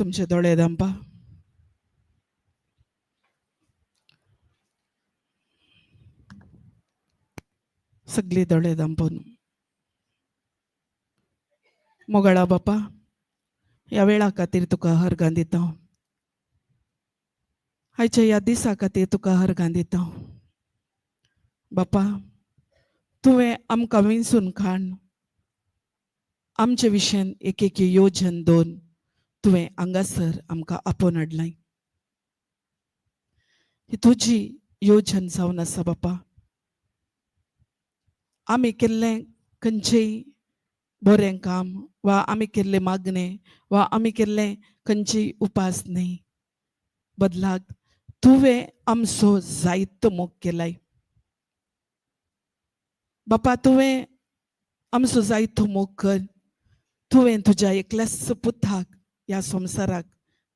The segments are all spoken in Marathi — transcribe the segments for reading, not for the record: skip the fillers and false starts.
तुमचे दोळे दांपा. सगळी दोळे दांपून मोगळा बापा या वेळा खातीर तुका हरगां दिता. आयच्या ह्या दिसा खातीर तुका हरगां दिता. बापा तुवें आमकां विंचून काण आमचे विशयन एक एक योजन दोन तुवें हांगासर आमकां आपोवन हाडलाय. ही तुजी योजन जावन आसा बापा. आमी केल्लें खंयचेय बरें काम वा आमी केल्ले मागणे वा आमी केल्लें खंयचीय उपास न्ही, बदलाक तुवें आमचो जायतो मोग केलाय. बापा तुवें आमचो जायतो मोग कर. तुवें तुज्या एकल्याच पुताक ह्या संवसाराक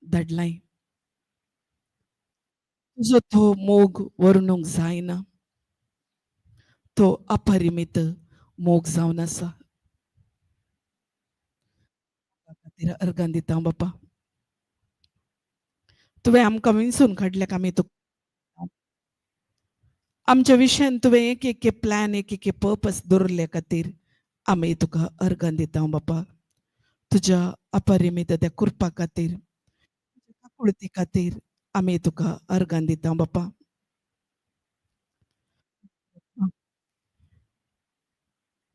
धाडलाय. तुजो तो मोग वर्णूंक जायना. तो अपरिमीत मोग जावन आसा. खातीर अर्गां दिता बापा. तुवें आमकां विंचून काडल्याक आमी तुका आमच्या विशयन तुवें एक एक प्लॅन एक एक पर्पस दवरले खातीर आमी तुका अर्गां दिता बापा. तुज्या अपरिमीत त्या कृपा खातीर आपुलकी खातीर आमी तुका अर्गां दिता बापा.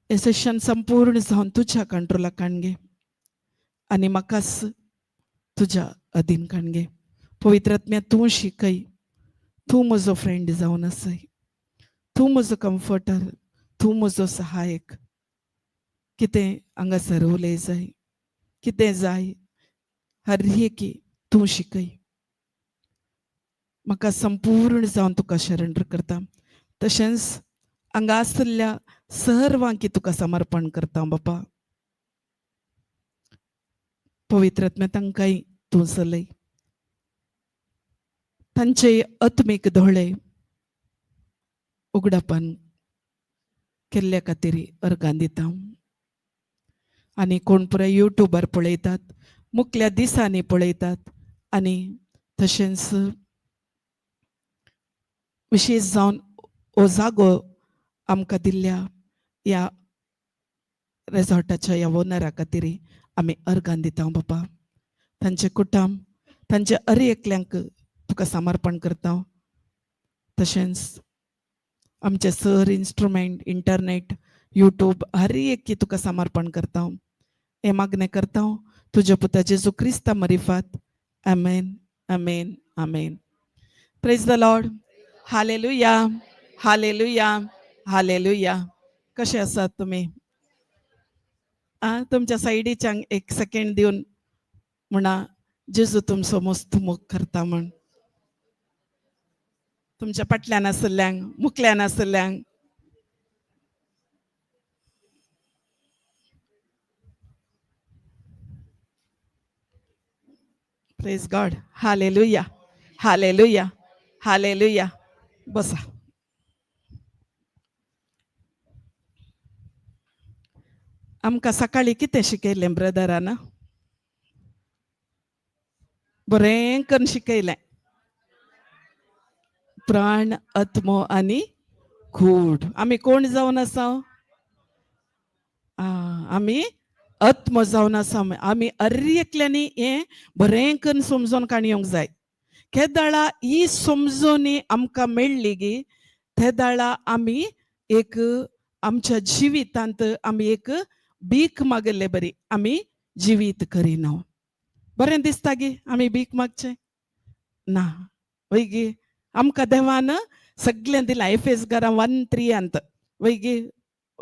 हे सेशन संपूर्ण जावन तुज्या कंट्रोलाक हाड गे आनी म्हाकाच तुज्या अधीन काड गे. पवित्र आत्म्या तूं शिकय. तूं म्हजो फ्रेंड जावन आसय. तूं म्हजो कम्फर्टर. तूं म्हजो सहायक. कितें हांगासर उलय जाय, कितें जाय हर एक तूं शिकय. म्हाका संपूर्ण जावन तुका शरणर करता. तशेंच हांगा आसलेल्या सर्वांक तुका समर्पण करता बापा. पवित्र आत्म्या तांकांय तूं चलय. तांचे आत्मीक दोळे उगडापान केल्ल्या खातीर अर्गां दिता. आनी कोण पुराय युट्यूबार पळयतात, मुखल्या दिसांनी पळयतात आनी तशेंच विशेश जावन हो जागो आमकां दिल्ल्या ह्या रेसॉर्टाच्या ह्या ओनरा खातीर आमी अर्गां दिता बापा. तांचे कुटुंब तांचे हर एकल्यांक तुका समर्पण करता. तशेंच आमचे सर इन्स्ट्रुमेंट इंटरनेट यूट्यूब हर एक तुका समर्पण करता. हे मागणें करता तुज्या पुता जेजू क्रिस्ता मरिफात. आमेन आमेन आमेन. Praise the Lord. हालेलुया हालेलुया हालेलुया. कशे आसात तुमी? तुमच्या सायडीच्यान एक सेकंड दिवन म्हणा जेजू तुमचो मस्त मोग करता म्हण. तुमच्या फाटल्यान आसल्यांक मुखल्यान आसल्यांक प्रेज गॉड. हालेलुया हालेलुया हालेलुया. बसा. आमकां सकाळी कितें शिकयलें ब्रदरान? बरें करून शिकयलें. प्राण आत्मो आनी कूड. आमी कोण जावन आसा? आमी आत्म जावन आसा. आमी हर एकल्यांनी हें बरें करून समजोन काणयोंक जाय. केदाळा ही समजोनी आमकां मेळ्ळी गी ते दाळा आमी एक आमच्या जिवितांत आमी एक भीक मागले बरी आमी जिवीत करिना. बरें दिसता गी आमी भीक मागचें ना वय गी. आमकां देवान सगळें दिलां. एफेसकारां 1:3 वय गी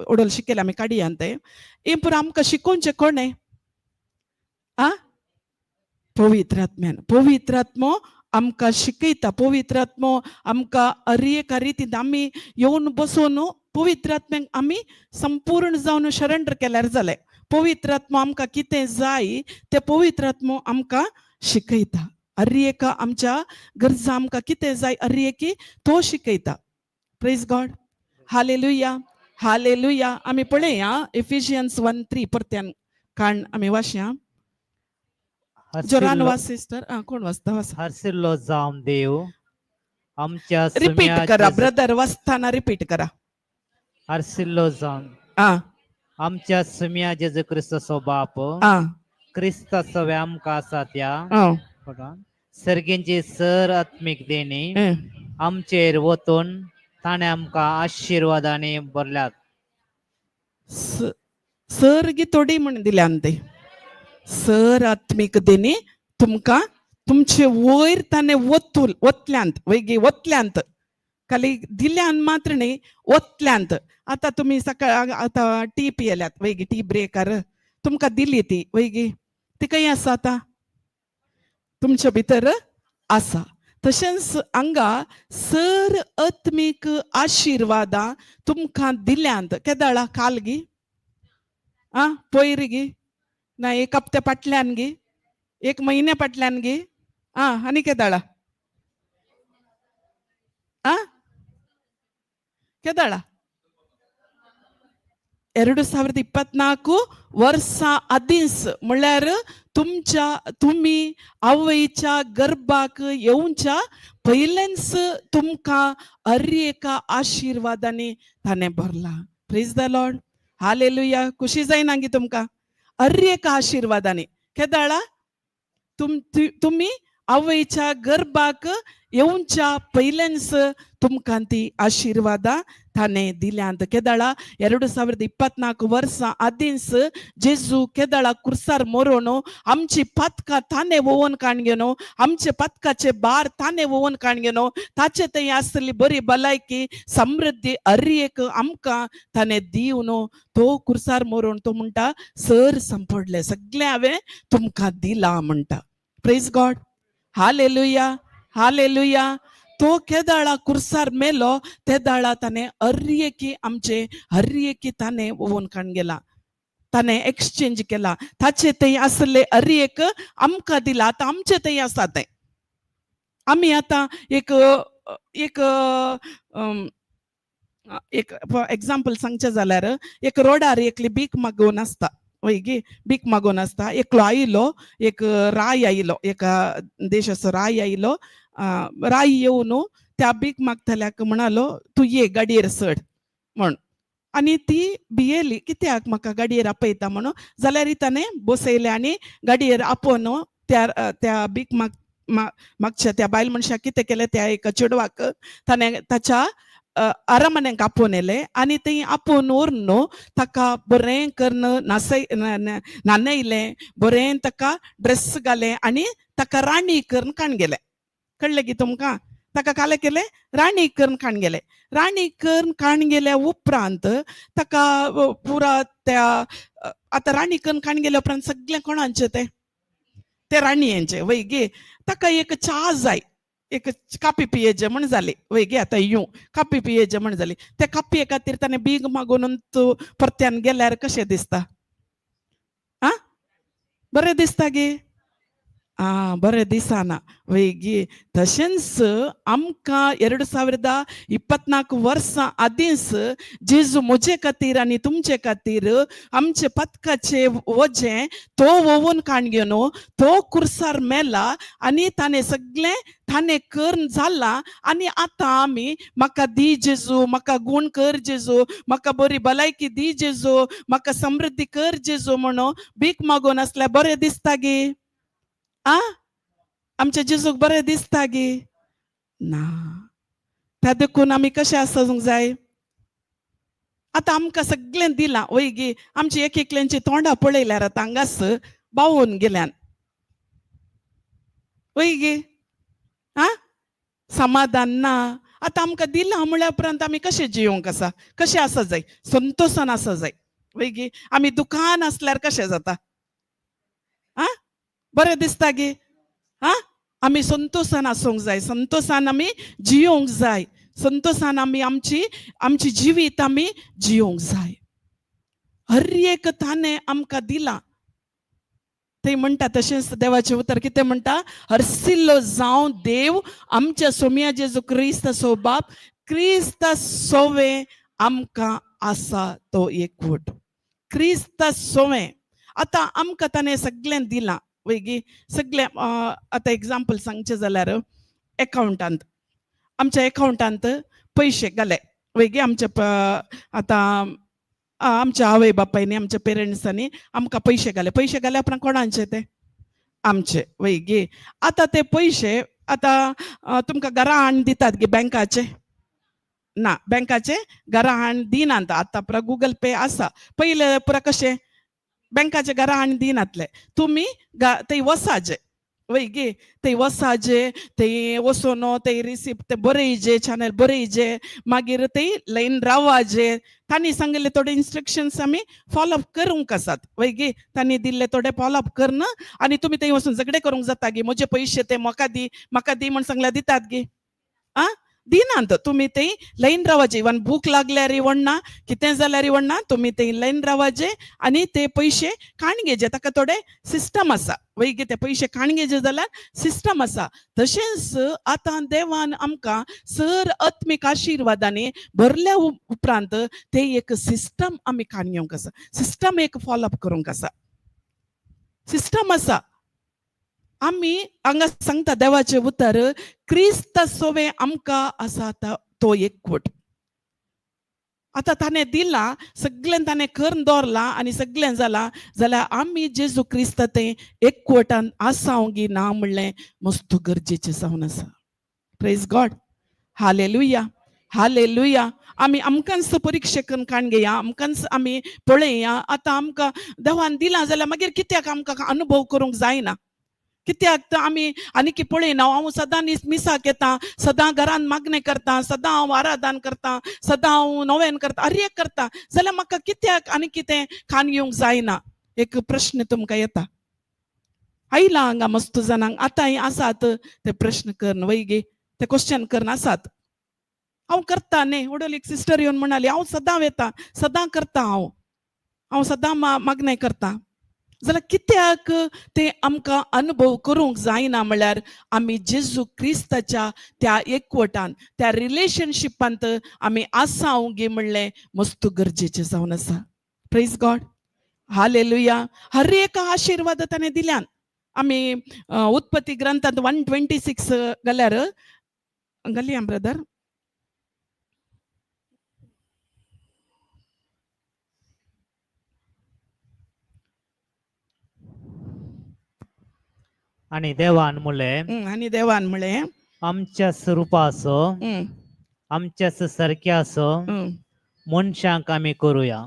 ओडोल शिकयलें आमी काडया ते. हे पुरो आमकां शिकोवचें कोणें? पवित्र आत्म्यान. पवित्र आत्मो आमकां शिकयता. पवित्र आत्मो आमकां हर एका रितीन आमी येवन बसून पवित्र आत्म्याक आमी संपूर्ण जावन शरणर केल्यार जालें. पवित्र आत्मो आमकां कितें जाय तें पवित्र आत्मो आमकां शिकयता. हर एका आमच्या गरजा आमकां कितें जाय हर एक तो शिकयता. Praise God. हालेलुया हालेलुया. आमी पळया इफिशियन्स 1:3 परत्यान काण आमी वाचया. जोरान हर्षिल्लो वाच सिस्टर. कोण वाचता वाचा. हर्षिल्लो जावन देव आमच्या रिपीट सुम्या करा जेजू ब्रदर, वाचताना रिपीट करा. हर्षिल्लो जावन आ आमच्या सुम्या जेजू क्रिस्तसो बाप आ क्रिस्ता सवे आमकां आसा त्या आ सर्गेंचे सर आत्मीक देणी ए. आमचेर वतून ताणें आमकां आशिर्वादांनी भरल्यात. सर्गी तोडी म्हण दिल्यान ते सर आत्मिक देणी तुमकां तुमचे वयर ताणे वतल्यांत वैगी वतल्यांत खाली दिल्यान मात्र न्ही वतल्यांत. आता तुम्ही सकाळ आता टी पियेल्यात वैगी टी ब्रेकार तुमकां दिली ती वैगी ती खंय आसा आता तुमच्या भितर आसा. तशेंच हांगा सर आत्मीक आशिर्वादां तुमकां दिल्यांत केदाळा काल गी पयर गी ना एक हप्त्या फाटल्यान गी एक म्हयन्या फाटल्यान गी आनी केदाळा केदाळा 2024 वर्सां आदींच म्हळ्यार तुम्ही आवयच्या गर्भाक येवच्या पयलेंच तुमकां हर एका आशिर्वादांनी ताणें भरला. Praise the Lord. हालेलुया. खुशी जायना गी तुमकां हर एका आशिर्वादांनी. केदाळा तुम्ही आवयच्या गर्भाक येवच्या पयलेंच तुमकां ती आशिर्वादां ताणें दिल्यांत. केदाळा 2024 वर्सां आदींच जेजू केदाळा कुर्सार मरोन आमची पथकां ताणें वोवन काणगेनो आमचे पथकाचे भार ताणें वोवन काणगेनो ताचे थंय आसतली बरी भलायकी समृद्धी हर एक आमकां ताणें दिवन तो कुर्सार मरोन तो म्हणटा सर संपडले सगळें हांवें तुमकां दिलां म्हणटा. Praise God. हालेलुया. हालेलुया. तो केदाळा कुर्सार मेलो ते दाळा ताणें हर एकी आमचे हर एकी ताणें वोवन काण गेला ताणें एक्सचेंज केला ताचे थंय आसले हर एक आमकां दिला. आतां आमचे थंय आसा तें आमी आतां एक एक एक एग्जाम्पल सांगचें जाल्यार एक रोडार एकली भीक मागोवन आसता वैगी भीक मागोवन आसता. एकलो आयलो एक राय आयलो एका देशाचो राय आयलो. राय येवन त्या भीक मागतल्याक म्हणालो तूं ये गाडयेर चड म्हण आनी ती भियेली कित्याक म्हाका गाडयेर आपयता म्हणून जाल्यार ताणें बसयलें आनी गाडयेर आपोवन त्या भीक मागच्या त्या बायल मनशाक कितें केलें त्या एका चेडवाक ताणें ताच्या आरामान्यांक आपोवन येलें आनी थंय आपोवन व्हरून ताका बरें करून न्हाणयलें बरें ताका ड्रेस घालें आनी ताका राणी करून काण गेलें. कळ्ळें की तुमकां ताका कालें केलें राणी करून काण गेलें. राणी करून काण गेल्या उपरांत ताका पुरा त्या आतां राणी करून काण गेल्या उपरांत सगळें कोणाचें ते राणयेचें वैगी ताका एक च्या जाय एक कापी पियेचें म्हण जाली वैगी आतां कापी पियेचें म्हण जाली. त्या कापये खातीर ताणें भीक मागून परत्यान गेल्यार कशें दिसता बरें दिसता गे बरें दिसना वैगी. तशेंच आमकां 2024 वर्सां आदींच जेजू म्हजे खातीर आनी तुमचे खातीर आमचे पथकाचे वजें तो वोवन काणगेन तो कुर्सार मेला आनी ताणें सगळें ताणें करून जालां. आनी आतां आमी म्हाका दी जेजू म्हाका गूण कर जेजू म्हाका बरी भलायकी दी जेजू म्हाका समृद्धी कर जेजू म्हणून भीक मागून आसल्यार बरें दिसता गे आमच्या जेजूक बरें दिसता गे ना. त्या देखून आमी कशें आसूंक जाय. आतां आमकां सगळें दिलां वैगी आमची एक एकल्यांची तोंडां पळयल्यार आतां हांगास बावून गेल्यान वैगी समाधान ना. आतां आमकां दिलां म्हळ्या उपरांत आमी कशें जियोंक आसा कशें आसा जाय संतोशान आसा जाय वैगी. आमी दुकान आसल्यार कशें जाता बरें दिसता गे आमी संतोशान आसूंक जाय संतोशान आमी जियोंक जाय संतोशान आमी आमची जिवीत आमी जियोंक जाय. हर एक ताणें आमकां दिलां. थंय म्हणटा तशेंच देवाचें उतर कितें म्हणटा हरसिल्लो जावं देव आमच्या सोम्या जेजू क्रिस्ताचो बाप क्रिस्ता सोवें आमकां आसा तो एकवट क्रिस्ता सोवें. आतां आमकां ताणें सगळें दिलां वैगी सगळे आतां एग्जाम्पल सांगचे जाल्यार अकाउंटांत आमच्या अकाउंटांत पयशे घाले वैगी आतां आमच्या आवय बापायनी आमच्या पेरंट्सांनी आमकां पयशे घाले उपरांत कोणाचे ते आमचे वैगी आतां ते पयशे आतां तुमकां घरा हाडून दितात गे बँकाचे ना बँकाचे घरा हाडून दिनात आतां पुरा गूगल पे आसा पयले पुरा कशें बँकाचे घरा हाडून दिनातले तुमी थंय वसाजे वैगी थंय वसाजे थंय वचून थंय रिसिप्ट ते बरयजे चॅनल बरयजे मागीर थंय लायन रावाजे तांणी सांगिल्ले थोडे इन्स्ट्रक्शन्स आमी फॉलोअप करूंक आसात वैगी तांणी दिल्ले थोडे फॉलोअप करना आनी तुमी थंय वचून झगडे करूंक जाता गे म्हजे पयशे ते म्हाका दी म्हण सांगल्यार दितात गे आ दिनात तुमी थंय लायन रावाजे इवन भूक लागल्यार इवडना कितें जाल्यार इवडना तुमी थंय लायन रावाजे आनी ते पयशे काडून घेवचे ताका थोडे सिस्टम आसा वैगी ते पयशे काडून घेवचे जाल्यार सिस्टम आसा तशेंच आतां देवान आमकां सर आत्मीक आशिर्वादांनी भरल्या उपरांत ते एक सिस्टम आमी काडून घेवंक आसा सिस्टम एक फॉलोअप करूंक आसा सिस्टम आसा आमी हांगा सांगता देवाचें उतर क्रिस्त सोवे आमकां आसा तो एकवट आतां ताणें दिला सगळें ताणें करून दवरलां आनी सगळें जालां जाल्यार आमी जेजू क्रिस्त तें एकवटान आसांव गी ना म्हणलें मस्त गरजेचें जावन आसा प्रेज गॉड हालेलुया हालेलुया आमी आमकांच परिक्षे करून काडून घेया आमकांच आमी पळया आतां आमकां देवान दिलां जाल्यार मागीर कित्याक आमकां अनुभव करूंक जायना कित्याक आमी आनी पळयना हांव सदां मिसाक येता सदां घरान मागणें करता सदां हांव आराधन करता सदां हांव नोवेन करता आर्य करता जाल्यार म्हाका कित्याक आनी कितें खाण घेवंक जायना एक प्रश्न तुमकां येता आयला हांगा मस्त जाणांक आतां आसात ते प्रश्न करून वैगी ते क्वेश्चन करून आसात हांव करता न्ही उडोल एक सिस्टर येवन म्हणाली हांव सदां वेता सदां करता हांव सदां मागणें करता जाल्यार कित्याक ते आमकां अनुभव करूंक जायना म्हळ्यार आमी जेजू क्रिस्ताच्या त्या एकवटान त्या रिलेशनशिपांत आमी आसांव गे म्हणलें मस्त गरजेचें जावन आसा प्रेज गॉड हालेलुया हर एक आशिर्वाद ताणें दिल्यान आमी उत्पत्ती ग्रंथांत 126 जाल्यार घालया ब्रदर आणि देवान म्हणलें आनी देवान म्हळें आमच्या स्वरुपा असो आमच्याच सारक्या असो मनशांक आमी करूया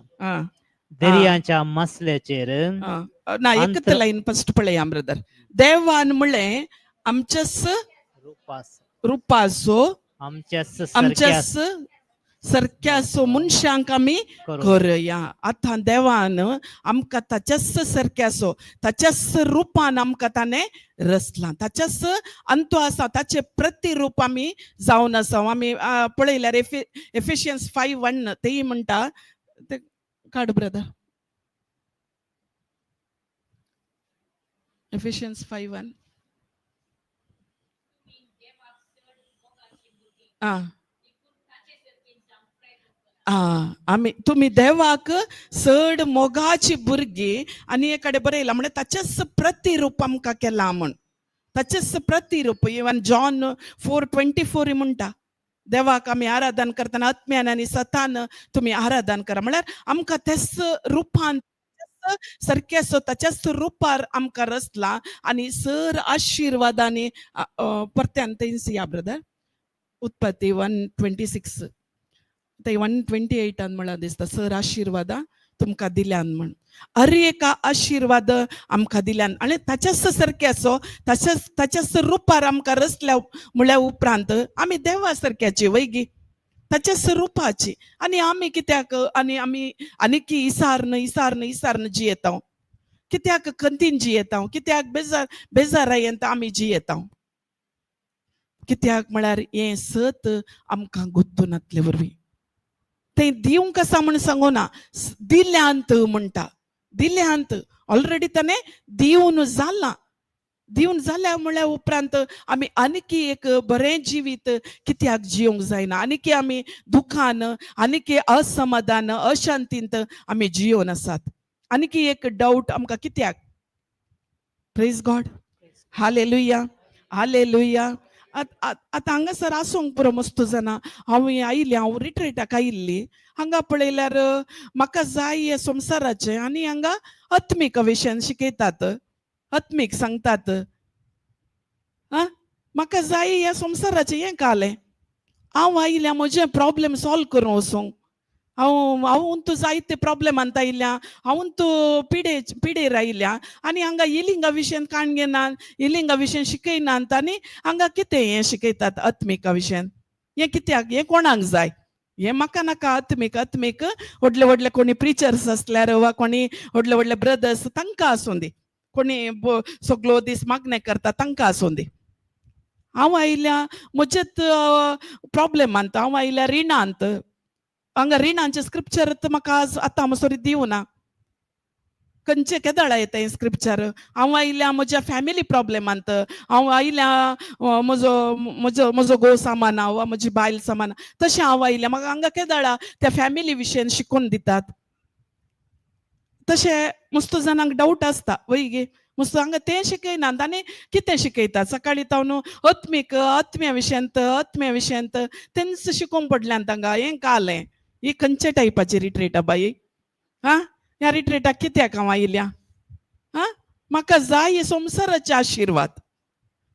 दर्याच्या मसल्याचेर ना एकच लायन फर्स्ट पळया ब्रदर देवान म्हळें आमच्याच रुपाचो आमच्याच सारक्या असो मनशांक आमी करूया आतां देवान आमकां ताच्याच सारक्या असो ताच्याच रुपान आमकां ताणें रचलां ताच्याच अंतो आसा ताचे प्रतिरूप आमी जावन आसा आमी पळयल्यार एफिशियन्स 5:1 तेय म्हणटा ते काड ब्रदर एफिशियन्स 5:1 आमी तुमी देवाक चड मोगाची भुरगीं आनी एक कडेन बरयलां म्हणजे ताचेच प्रतिरूप आमकां केलां म्हण ताचेच प्रतिरूप इवन जॉन 4:24 म्हणटा देवाक आमी आराधन करतना आत्म्यान आनी सतान तुमी आराधन करा म्हळ्यार आमकां तेच रुपान सारकें ताच्याच रुपार आमकां रचला आनी सर आशिर्वादांनी परत्यान तेंच या ब्रदर उत्पत्ती 1:26 ते 1:28 म्हणल्यार दिसता सर आशिर्वादा तुमकां दिल्यान म्हण हर एक आशिर्वाद आमकां दिल्यान आनी ताच्याच सारकें असो ताच्याच रुपार आमकां रचल्या म्हळ्यार उपरांत आमी देवा सारक्याची वैगी ताच्याच रुपाची आनी आमी कित्याक आनी आमी आनीक इसारन जियेता कित्याक खंतीन जियेता कित्याक बेजार येता आमी जियेता कित्याक म्हळ्यार हें सत आमकां गुंतून वरवीं ते दिवंक आसा म्हण सांगोना दिल्यांत म्हणटा दिल्यांत ऑलरेडी ताणें दिवन जाल्या म्हळ्यार उपरांत आमी आनीक एक बरें जिवीत कित्याक जिवंक जायना आनीक आमी दुखान आनीक असमाधान अशांतींत आमी जियोन आसात आनीक एक डावट आमकां कित्याक प्रेज गॉड. हालेलुया. हालेलुया. आतां हांगासर आसूंक पुरो मस्त जाणा हांव आयिल्लें, हांव रिट्रीटाक आयिल्ली. हांगा पळयल्यार म्हाका जाय हे संवसाराचे आनी हांगा आत्मीक विशयान शिकयतात, आत्मीक सांगतात. आं म्हाका जाय ह्या संवसाराचें हें कळ्ळें. हांव आयिल्लें म्हजें प्रॉब्लेम सॉल्व करूं वचूंक. हांव तू जायते प्रॉब्लेमांत आयिल्ल्या, हांव तू पिडेर आयिल्ल्या आनी हांगा हिलिंगा विशयान काण घेनात, हिलिंगा विशयान शिकयनात आनी हांगा कितें हें शिकयतात आत्मिका विशयान. हें कित्याक, हें कोणाक जाय? हें म्हाका नाका. आत्मीक आत्मीक व्हडले व्हडले कोणी प्रिचर्स आसल्यार वा कोणी व्हडले व्हडले ब्रदर्स तांकां आसूं दी, कोणी सगळो दीस मागणें करता तांकां आसूं दी. हांव आयिल्ल्या म्हजेच प्रॉब्लेमांत, हांव आयिल्ल्या रिणांत. हांगा रिणांचे स्क्रिप्चर म्हाका आतां मसोरी दिवना. खंयचे केदळा येता हें स्क्रिप्चर. हांव आयिल्ल्या म्हज्या फॅमिली प्रॉब्लेमांत, हांव आयिल्ल्या म्हजो घोव सामाना वा म्हजी बायल सामाना, तशें हांव आयिल्लें. म्हाका हांगा केदळा त्या फॅमिली विशयान शिकून दितात. तशें मस्त जाणांक डावट आसता, वय गे मस्त हांगा तें शिकयनात आनी कितें शिकयतात. सकाळीं तावन आत्म्या विशयांत तेंच शिकोवंक पडल्यान तांकां हें कळ्ळें. ही खंयच्या टायपाची रिट्रीट बाई? हा, ह्या रिट्रीटाक कित्याक हांव आयिल्ल्या? हा, म्हाका जाय हे संवसाराचे आशिर्वाद,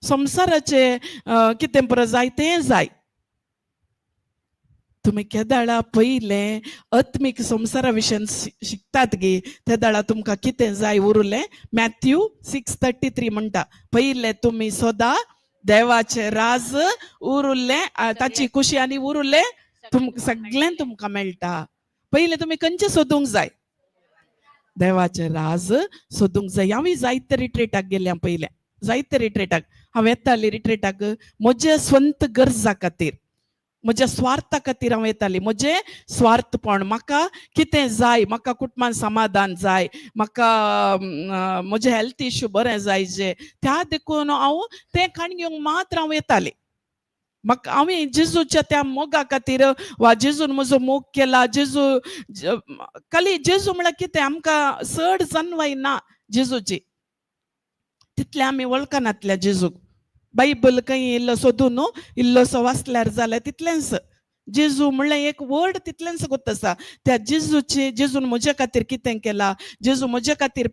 संवसाराचे कितें पुरो जाय तें जाय. तुम्ही केदाळा पयलें आत्मीक संवसारा विशयान शिकतात गे, त्या दाळा तुमकां कितें जाय उरलें. मॅथ्यू 6:33 म्हणटा, पयलें तुमी सदां देवाचें राज उरलें, ताची खुशी आनी उरलें सगळें तुमकां मेळटा. पयलें तुमी खंयचें सोदूंक जाय? देवाचें राज सोदूंक जाय. हांवूय जायते रिट्रीटाक गेलें पयलें, जायते रिट्रीटाक. हांव येतालें रिट्रीटाक म्हज्या स्वंत गरजा खातीर, म्हज्या स्वार्था खातीर हांव येतालें. म्हजें स्वार्थपण, म्हाका कितें जाय, म्हाका कुटुंबान समाधान जाय, म्हाका म्हजें हेल्थ इश्यू बरें जायचे, त्या देखून हांव तें काण घेवंक मात्र हांव येतालें. म्हाका हांवें जेजूच्या त्या मोगा खातीर वा जेजून म्हजो मोग केला, खाली जेजू म्हळ्यार कितें, आमकां चड जन्मय ना जेजूची, तितलें आमी वळखनातल्या जेजूक. बायबल खंय इल्लो न्हू, इल्लोसो वाचल्यार जाल्यार तितलेंच. जेजू म्हणल्यार एक वर्ड तितलेंच गोत आसा. त्या जेजून म्हजे खातीर कितें केलां, जेजू म्हजे खातीर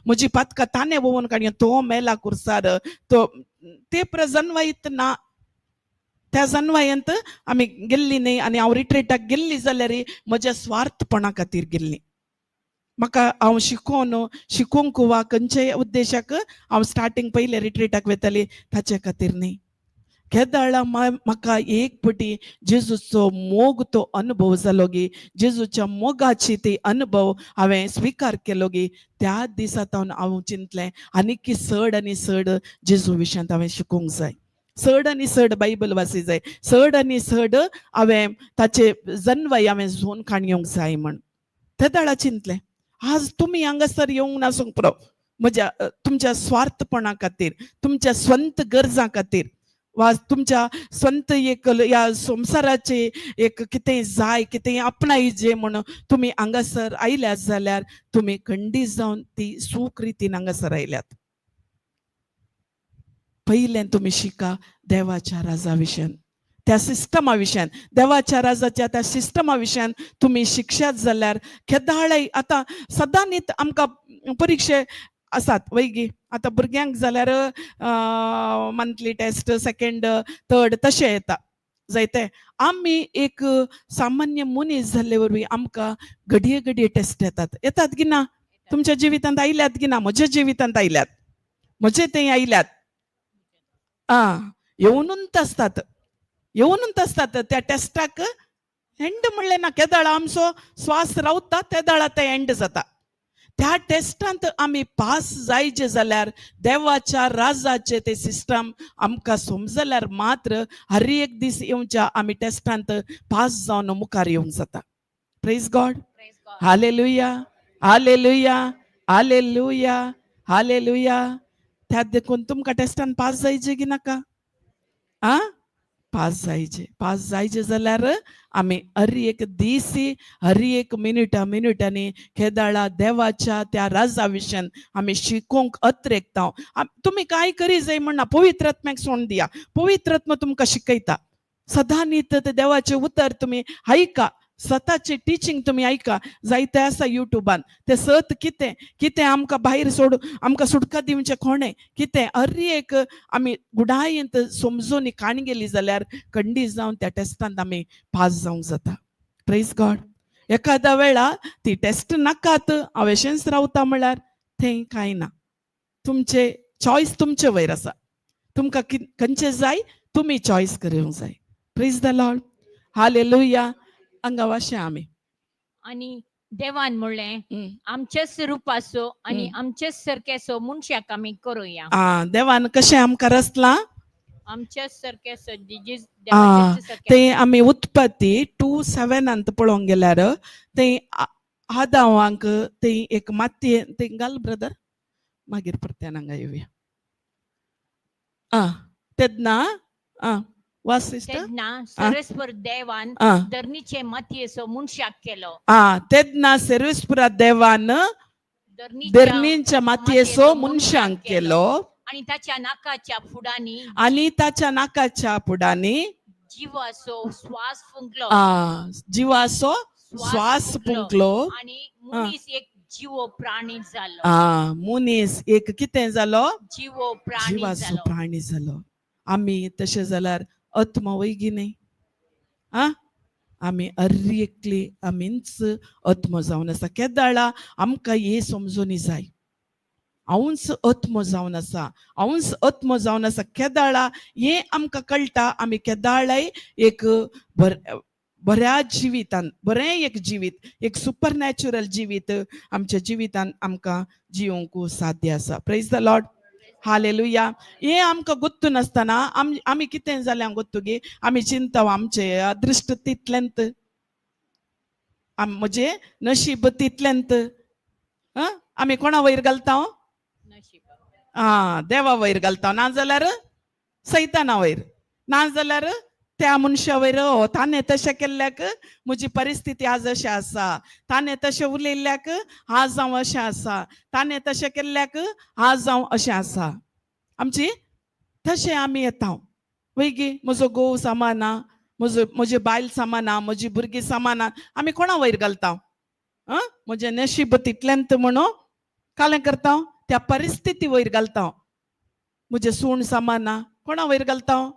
म्हजी पातकां ताणें वोवन काडया, तो मेला कुर्सार, तो ते जन्मयत ना. त्या जन्मयंत आमी गेल्ली न्ही आनी हांव रिट्रीटाक गेल्ली जाल्यार म्हज्या स्वार्थपणा खातीर गेल्ली. म्हाका हांव शिकूंक वा खंयच्याय उद्देशाक हांव स्टार्टींग पयले रिट्रीटाक वयताली ताचे खातीर न्ही. केदाळा म्हाका एक पटी जेजूचो मोग तो अनुभव जालो गी, जेजूच्या मोगाची ती अनुभव हांवें स्विकार केलो गी. त्या दिसांत हांव चिंतलें आनी चड आनी चड जेजू विशयांत हांवें शिकूंक जाय, चड आनी चड बायबल वाची जाय, चड आनी चड हांवें ताचे जन्मय हांवें झोन काणयोंक जाय म्हण. तेदाळा चिंतलें आज तुमी हांगासर येवंक नासूंक पुरो तुमच्या स्वार्थपणा खातीर, तुमच्या स्वंत गरजां खातीर वा तुमच्या स्वंत एक ह्या संवसाराचे एक कितें जाय, कितें आपणायजे म्हणून तुमी हांगासर आयल्यात जाल्यार तुमी खंडीत जावन ती सूख रितीन हांगासर आयल्यात. पयलें तुमी शिका देवाच्या राजा विशयान, त्या सिस्टमा विशयान, देवाच्या राजाच्या त्या सिस्टमा विशयान तुमी शिकशात जाल्यार केदाळय. आतां सदां न्हीत आमकां परिक्षे आसात वैगी. आतां भुरग्यांक जाल्यार मंथली टेस्ट, सेकंड, थर्ड तशें येता जायते. आमी एक सामान्य मनीस जाल्ले वरवीं आमकां घडये घडये टेस्ट येतात की ना? तुमच्या जिवितांत आयल्यात की ना? म्हज्या जिवितांत आयल्यात, म्हजे थंय आयल्यात. येवनूच आसतात त्या टेस्टाक. एंड म्हणलें ना, केदाळा आमचो स्वास रावता त्या दाळा ते एंड जाता. त्या टेस्टांत आमी पास जायचे जाल्यार देवाच्या राजाचे ते सिस्टम आमकां समजल्यार मात्र हर एक दीस येवच्या आमी टेस्टांत पास जावन मुखार येवंक जाता. Praise God. हालेलुया, हालेलुया, हालेलुया, हालेलुया. त्या देखून तुमकां टेस्टान पास जायचे की नाका? पास जायचे जाल्यार आमी हर एक दिसी हर एक मिनिटांनी केदाळा देवाच्या त्या राजा विशयान आमी शिकोंक अत्रेकता. तुम्ही काय करी जाय म्हणना, पवित्र आत्म्याक सोड दिया. पवित्र आत्मा तुमकां शिकयता. सदां न्हिद ते देवाचे उतर तुम्ही ऐका, स्वताचे टिचिंग तुम्ही ऐका. जायते आसा युट्यूबान ते सत कितें कितें आमकां भायर सोड, आमकां सुटका दिवचें कोणें कितें हर एक आमी गुडायेंत समजून काणी गेली जाल्यार खंडी जावन त्या टेस्टांत आमी पास जावंक जाता. Praise God. एखाद्या वेळा ती टेस्ट नाकात, हांव अशेंच रावता म्हळ्यार थंय कांय ना. तुमचे चॉयस तुमचे वयर आसा. तुमकां खंयचें जाय तुमी चॉयस करूंक जाय. Praise the Lord. हालेलुया. हांगा वाशें आमी आणि देवान म्हणलें आमचे स्वरूप आसो आणि आमचे सारकेसो मनशाक आमी करूया. देवान कशें आमकां रचलां, आमचे सारकेसो ते आमी उत्पत्ती 2:7 पळोवंक गेल्यार ते आदामाक ते एक मातये ते घाल ब्रदर, मागीर परत्यान हांगा येवया. तेदना वास सिस्टर. तेदना सर्वेस्वर देवान धरणीचे मातयेचो मनशाक केलो. तेदना सर्वेस्पुरा देवान धरणीच्या मातयेचो मनशांक केलो आणि ताच्या नाकाच्या फुडांनी जिवाचो श्वास फुंकलो. जिवाचो श्वास फुंकलो आणि मनीस एक जीव प्राणी जालो. मनीस एक कितें जालो, जीव प्राणी जिवाचो जालो. प्राणी जालो. आमी तशें जाल्यार आत्मा वैगी न्ही. आमी एकली आमीच आत्मा जावन आसा. केदाळा आमकां हे समजूनी जाय. हांवूच आत्मा जावन आसा, हांवूच आत्मा जावन आसा. केदाळा हे आमकां कळटा. आमी केदाळाय एक बऱ्या जिवितान बरें एक जिवीत, एक सुपर नॅचरल जिवीत आमच्या जिवितान आमकां जिवंक साध्य आसा. Praise the Lord. हालेलुया. हे आमकां गोत्तू नासतना आमी कितें जाल्यां गोत्तू गे, आमी चिंता आमचे अदृश्ट तितल्यांत, म्हजे नशीब तितल्यांत. आमी कोणा वयर घालता, देवा वयर घालता, नाजाल्यार सैताना वयर, नाजाल्यार त्या मनशा वयर. ताणें तशें केल्ल्याक म्हजी परिस्थिती आज अशें आसा, ताणें तशें उलयल्ल्याक आज हांव अशें आसा, ताणें तशें केल्ल्याक आज हांव अशें आसा. आमची तशें आमी येता वैगी. म्हजो घोव सामाना, म्हजी बायल सामाना, म्हजी भुरगीं सामाना, आमी कोणा वयर घालता. म्हजें नशीब तितल्यांत म्हणून कालें करता, त्या परिस्थिती वयर घालता. म्हजें सूण सामाना कोणा वयर घालता,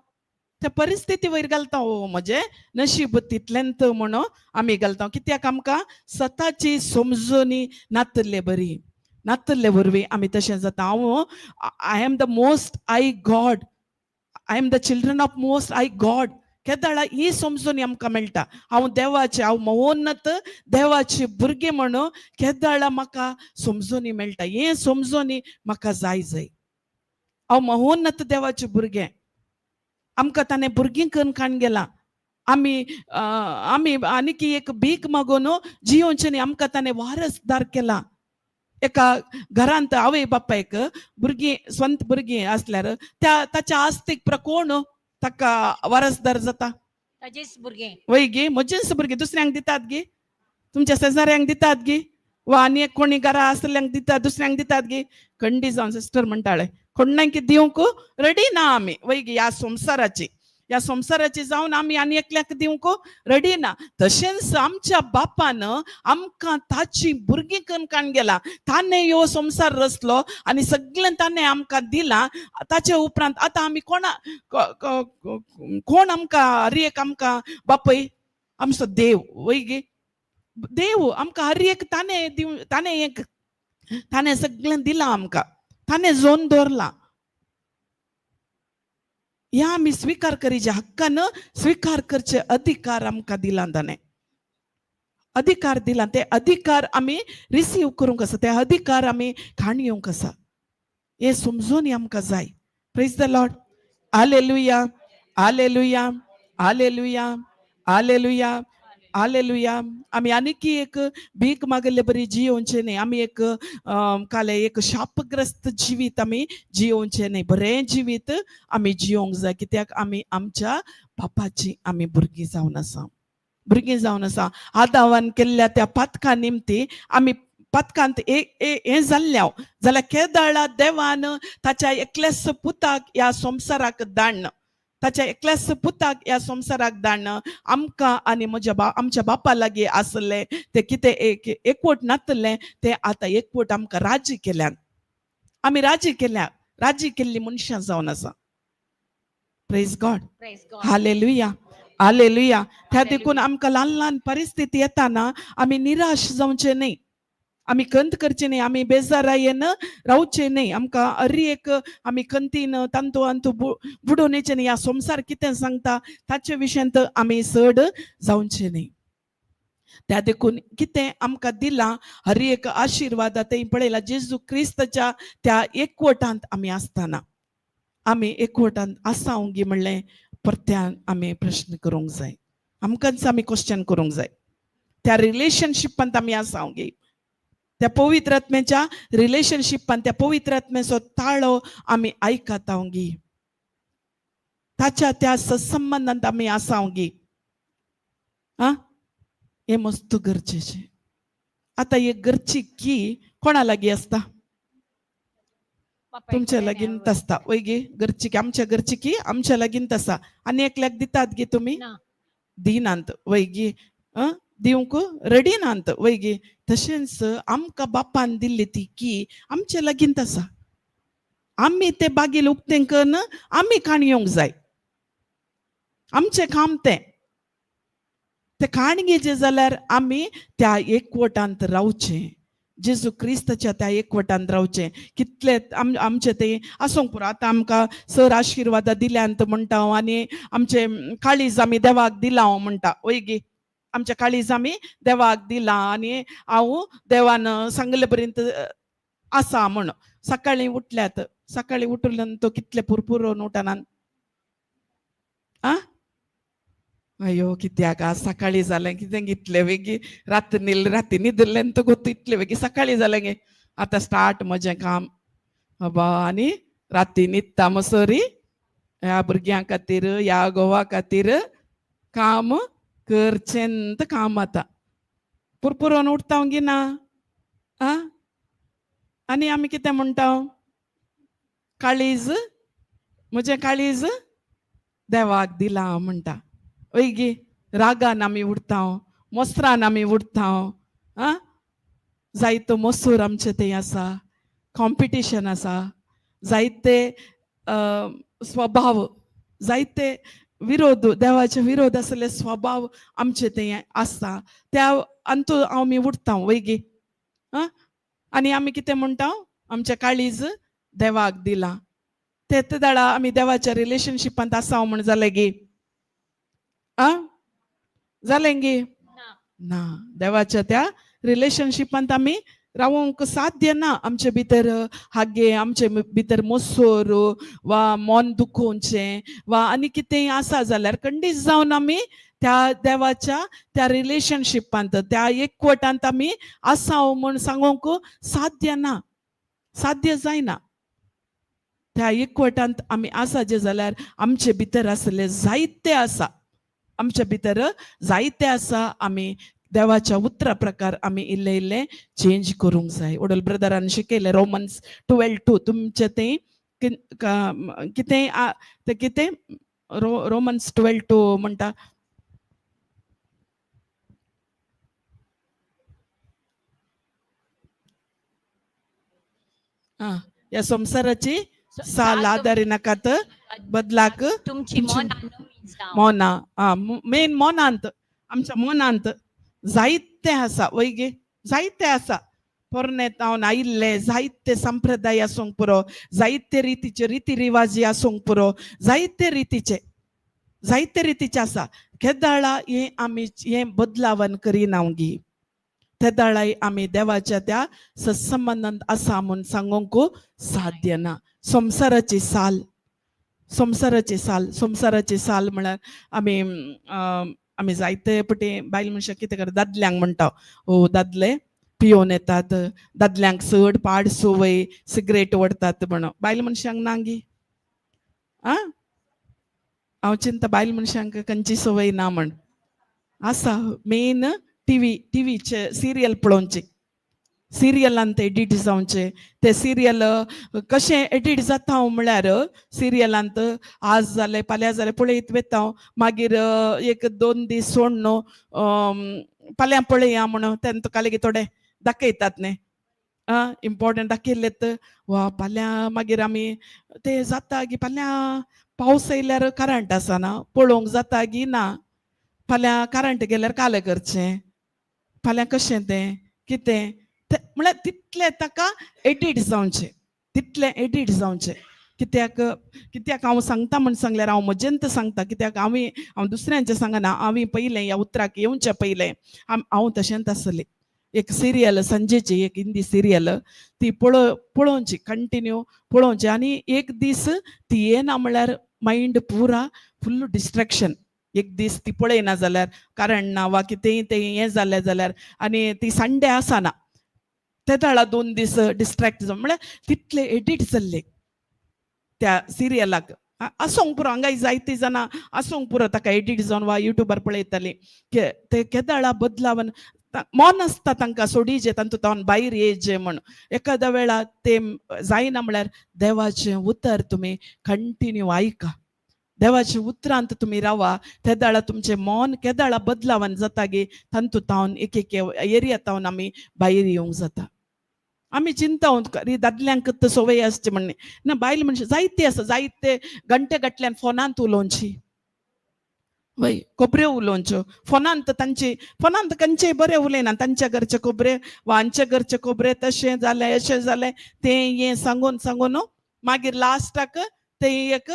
त्या परिस्थिती वयर घालता. म्हजें नशीब तितल्यांत म्हणून आमी घालता. कित्याक आमकां स्वताची समजूनी नातल्ले बरी, नातल्ले वरवीं आमी तशें जाता. I am the most high God, I am the children of most high God. केदाळा ही समजूनी आमकां मेळटा. हांव देवाचें, हांव महोन्नत देवाची भुरगें म्हणून केदाळा म्हाका समजूनी मेळटा. हे समजूनी म्हाका जाय. हांव महोन्नत देवाचें भुरगें. आमकां ताणें भुरगीं करून काण गेलां. आमी आनीक एक भीक मागून जियोवचें न्ही, आमकां ताणें वारसदार केलां. एका घरांत आवय बापायक भुरगीं स्वंत भुरगीं आसल्यार ताच्या आस्तीक कोण ताका वारसदार जाता, ताजेच भुरगें वैगी. म्हजेच भुरगीं दुसऱ्यांक दितात गे, तुमच्या शेजाऱ्यांक दितात गे, वा आनी एक कोणी घरा आसल्यांक दितात, दुसऱ्यांक दितात गे. खंडी जावन सिस्टर म्हणटाले कोणाक दिवंक रेडी ना आमी वैगी. ह्या संवसाराची जावन आमी आनी एकल्याक दिवंक रेडी ना. तशेंच आमच्या बापान आमकां ताची भुरगीं करून काण गेला. ताणें ह्यो संवसार रचलो आनी सगळें ताणें आमकां दिलां. ताचे उपरांत आतां आमी कोण आमकां हर एक आमकां बापय, आमचो देव वैगी. देव आमकां हर एक ताणें सगळें दिलां आमकां, ताणें जोन दवरलां. ह्या आमी स्वीकार करीचे, हक्कान स्वीकार करचे अधिकार आमकां दिला. ताणें अधिकार दिला. ते अधिकार आमी रिसीव करूंक आसा, ते अधिकार आमी खाणयोंक आसा. हे समजून आमकां जाय. Praise the Lord. हालेलुया, हालेलुया, हालेलुया, हालेलुया. हालेलुया. आम्ही आणखी एक भीक मागले बरी जियोवचे न्ही. आम्ही एक काले एक शापग्रस्त जिवीत आम्ही जियोवचे न्ही. बरें जिवीत आम्ही जियोंक जाय. कित्याक आम्ही आमच्या बापाची आम्ही भुरगीं जावन आसा. भुरगीं जावन आसा. आदावान केल्ल्या त्या पातका निमती आम्ही पातकांत हे जाल्ल्या जाल्यार केदाळा देवान ताच्या एकल्याच पुताक ह्या संवसाराक धाडन. ताच्या एकल्याच पुताक ह्या संवसाराक धाडन आमकां आनी आमच्या बापा लागीं आसले ते कितें एकवट नासले ते आतां एकवट आमकां राजी केल्यान. आमी राजी केल्ली मनशां जावन आसा. Praise God. Praise God. Hallelujah. Hallelujah. त्या देखून आमकां ल्हान ल्हान परिस्थिती येताना आमी निराश जावचे न्ही. आमी कंत करचे न्ही. आमी बेजारायेन रावचे न्ही. आमकां हरी एक आमी कंतीन तांतू आंतू बुडोवन येचे न्ही. ह्या संवसार कितें सांगता ताचे विशयांत आमी चड जावचे न्ही. त्या देखून कितें आमकां दिलां हरी एक आशिर्वाद थंय पळयला जेजू क्रिस्ताच्या त्या एकवटांत आमी आसतना आमी एकवटांत आसावंगी म्हणलें परत्यान आमी प्रश्न करूंक जाय. आमकांच आमी क्वेश्चन करूंक जाय. त्या रिलेशनशिपांत आमी आसावंगी. त्या पवित्र आत्म्याच्या रिलेशनशिपान त्या पवित्र आत्म्याचो ताळो आमी आयकतावंगी. ताच्या त्या सत्संबंधांत आमी आसावंगी. हे मस्त गरजेचे. आता एक गरची की कोणा लागीं आसता? बापा तुमच्या कडेन लागींत आसता. वय गे गरची की आमच्या गरची की आमच्या लागींत आसा. आनी एकल्याक दितात गे तुमी? ना. दिनांत. वय गे दिवंक रेडी नांत. वय गे तशेंच आमकां बापान दिल्ली ती की आमच्या लागींत आसा. आमी ते बागेल उक्तें करून आमी काणयोंक जाय. आमचें काम ते काणगेचे जाल्यार आमी त्या एकवटांत रावचें. जेजू क्रिस्ताच्या त्या एकवटांत रावचें. कितले आमचे ते आसूंक पुरो. आतां आमकां सर आशिर्वादा दिल्यांत म्हणटा हांव आनी आमचे काळीज आमी देवाक दिलां हांव म्हणटा. वय गे आमच्या काळीज आमी देवाक दिलां आनी हांव देवान सांगले पर्यंत आसा म्हण. सकाळीं उठल्यात. सकाळीं उठून तो कितले पुरपुरोन उठनान. अयो कित्याक आज सकाळीं जालें कितें इतले वेगी राती न्हिदलें तो गोत इतले वेगी सकाळीं जालें गे. आतां स्टार्ट म्हजें काम. बाबा आनी राती न्हिदता मसोरी ह्या भुरग्यां खातीर ह्या घोवा खातीर काम करचेंत काम. आतां पुरपुरोन उठता गी ना. आनी आमी कितें म्हणटा? काळीज म्हजें काळीज देवाक दिलां म्हणटा. वय गे रागान आमी उठता. मोसरान आमी उठता. जायतो मोसूर आमचे थंय आसा. कॉम्पिटिशन आसा. जायते स्वभाव जायते विरोध देवाचे विरोध आसले स्वभाव आमचे थंय आसता. त्या अंतू आमी उठता. वय गे आनी आमी कितें म्हणटा? आमचें काळीज देवाक दिलां. ते दाडा आमी देवाच्या रिलेशनशिपांत आसाव म्हण जालें गे. जालें गे ना. देवाच्या त्या रिलेशनशिपांत आमी रावूंक साध्य ना. आमचे भितर हागे आमचे भितर मोसोर वा मन दुखोवचें वा आनी कितेंय आसा जाल्यार कंडीस जावन आमी त्या देवाच्या त्या रिलेशनशिपांत त्या एकवटांत आमी आसाव म्हण सांगूंक साध्य ना. साध्य जायना. त्या एकवटांत आमी आसाचे जाल्यार आमचे भितर आसले जायते आसा. आमच्या भितर जायते आसा. आमी देवाच्या उतरा प्रकार आमी इल्ले चेंज करूंक जाय. वडल ब्रदरान शिकयलें रोमन्स 12:2. तुमचे तें कितें ते कितें रोमन्स 12:2 म्हणटा. ह्या संवसाराची साल आदारी नाकात बदलाक तुमची मनां नवी जावं. मोना मेन मोनांत आमच्या मोनांत जायते आसा. वय गे जायते आसा. पोरनेत हांव आयिल्ले जायते संप्रदाय आसूंक पुरो. जायते रितीचे रिती रिवाजी आसूंक पुरो. जायते रितीचे आसा. केदाळा हे आमी हे बदलावन करिनावंगी. ते दाळाय आमी देवाच्या त्या सत्संबंधांत आसा म्हूण सांगूंक साध्य ना. संवसाराची साल म्हळ्यार आमी आमी जायते पटी बायल मनशां कितें करता दादल्यांक म्हणटा ओ दादले पियोन येतात दादल्यांक चड पाड सवय सिगरेट ओडतात म्हणून बायल मनशांक नांगी आ हांव चिंता बायल मनशांक खंयची सवय ना म्हण आसा मेन टीव्हीचे सिरियल पळोवनची सिरियलांत एडिट जावचे ते सिरियल कशें एडिट जाता म्हळ्यार सिरियलांत आज जालें फाल्यां जालें पळयत वेता हांव मागीर एक 2 दीस सोड न्हू फाल्यां पळया म्हणून तेन्ना तुका लेगीत थोडे दाखयतात न्ही इम्पॉर्टंट दाखयलेत वा फाल्यां मागीर आमी ते जाता की फाल्यां पावस येयल्यार करंट आसना पळोवंक जाता की ना फाल्यां करंट गेल्यार कालें करचें फाल्यां कशें तें कितें म्हळ्यार तितलें ताका एडिट जावचें तितलें एडिट जावचें कित्याक हांव सांगता म्हण सांगल्यार हांव मजेंत सांगता कित्याक हांव दुसऱ्यांचें सांगना हांवें पयलें ह्या उतराक येवचे पयलें हांव तशेंच आसलें एक सिरियल संजेची एक हिंदी सिरियल ती पळोवची कंटिन्यू पळोवची आनी एक दीस ती येना म्हळ्यार मायंड पुरा फुल्ल डिस्ट्रॅक्शन एक दीस ती पळयना जाल्यार कारण ना वा कितेंय तें हें जालें जाल्यार आनी ती संडे आसना ते दाळा 2 दीस डिस्ट्रॅक्ट जावन म्हळ्यार तितले एडिट जाल्ले त्या सिरियलाक आसूंक पुरो हांगाय जायतीं जाणां आसूंक पुरो ताका एडिट जावन वा युट्यूबार पळयतालीं ते केदाळा बदलावन मन आसता तांकां सोडीचे तातूंत भायर येयचे म्हण एखाद्या वेळार ते जायना म्हळ्यार देवाचें उतर तुमी कंटिन्यू आयका देवाच्या उतरांत तुमी रावा त्या दाळा तुमचें मन केदाळा बदलावन जाता गे तातूंत एक एरियांत आमी भायर येवंक जाता आमी चिंता दादल्यांक सवय आसची म्हणणे ना बायल मनशां जायतीं आसा जायते घंटे गटल्यान फोनांत उलोवची वय खोबऱ्यो उलोवच्यो फोनांत खंयचेय बरें उलयना तांच्या घरचे खोबरे वा हांचे घरचे खोबरे तशें जालें अशें जालें तें हें सांगून मागीर लास्टाक तें एक